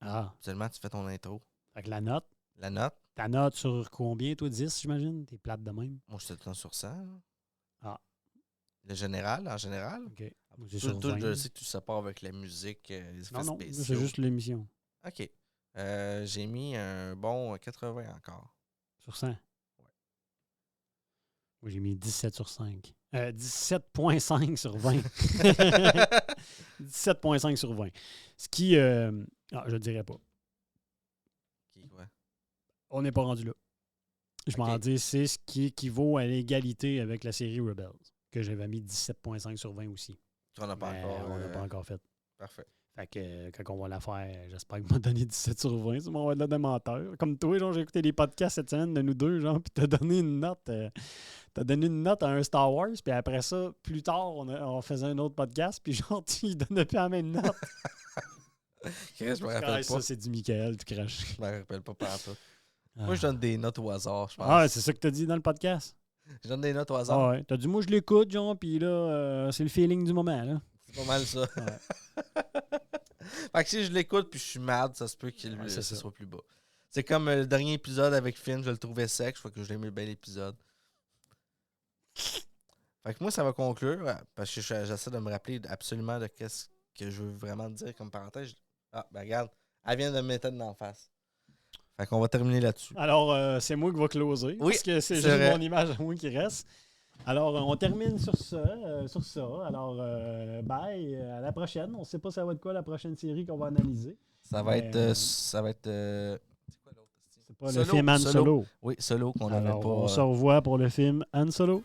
Ah, Seulement, tu fais ton intro. fait que la note. La note, Ta note sur combien, toi? 10, j'imagine? T'es plate de même. moi, je te donne sur 100. Là. Ah. Le général, en général. OK. Moi, c'est Tout, sur tout, 20. je sais que tu sépares avec la musique, les effets Non, moi, spéciaux. c'est juste l'émission. OK. J'ai mis un bon 80 encore. Sur 100. Moi, j'ai mis 17 sur 5. 17.5 sur 20. 17.5 sur 20. Ce qui... je ne dirais pas. Qui, quoi? On n'est pas rendu là. Je m'en Ok. dis, c'est ce qui équivaut à l'égalité avec la série Rebels, que j'avais mis 17.5 sur 20 aussi. On n'a pas Mais encore. on n'a pas encore fait. Parfait. Fait que quand on va la faire, j'espère qu'il m'a donné 17 sur 20. Ça m'a l'air de menteur. Comme toi, genre, j'ai écouté des podcasts cette semaine de nous deux, genre, puis t'as donné une note. T'as donné une note à un Star Wars, puis après ça, plus tard, on faisait un autre podcast, puis genre, tu lui donnais plus la même note. Chris, je me Ah, rappelle ça, pas. c'est du Michael, tu craches. Je me rappelle pas par tout. Ah. Moi, je donne des notes au hasard, je pense. Ah, c'est ça que t'as dit dans le podcast? Je donne des notes au hasard. Ah ouais. T'as dit, moi, je l'écoute, genre, puis là, c'est le feeling du moment, là. C'est pas mal ça. Fait que si je l'écoute puis je suis mad, ça se peut qu'il Ouais, c'est ce ça. soit plus bas. C'est comme le dernier épisode avec Finn, je le trouvais sec, je crois que je l'aimais bien l'épisode. Fait que moi, ça va conclure, parce que j'essaie de me rappeler absolument de qu'est-ce que je veux vraiment te dire comme parenthèse. Ah, ben regarde, elle vient de me mettre d'en face. Fait qu'on va terminer là-dessus. Alors, c'est moi qui va closer, Oui, parce que c'est c'est juste vrai. mon image à moi qui reste. Alors, on termine sur ça. Alors, bye. À la prochaine. On ne sait pas ça va être quoi la prochaine série qu'on va analyser. Ça va être. C'est quoi l'autre? C'est pas le film Han Solo. Oui, Solo qu'on n'avait Alors, pas. on se revoit pour le film Han Solo.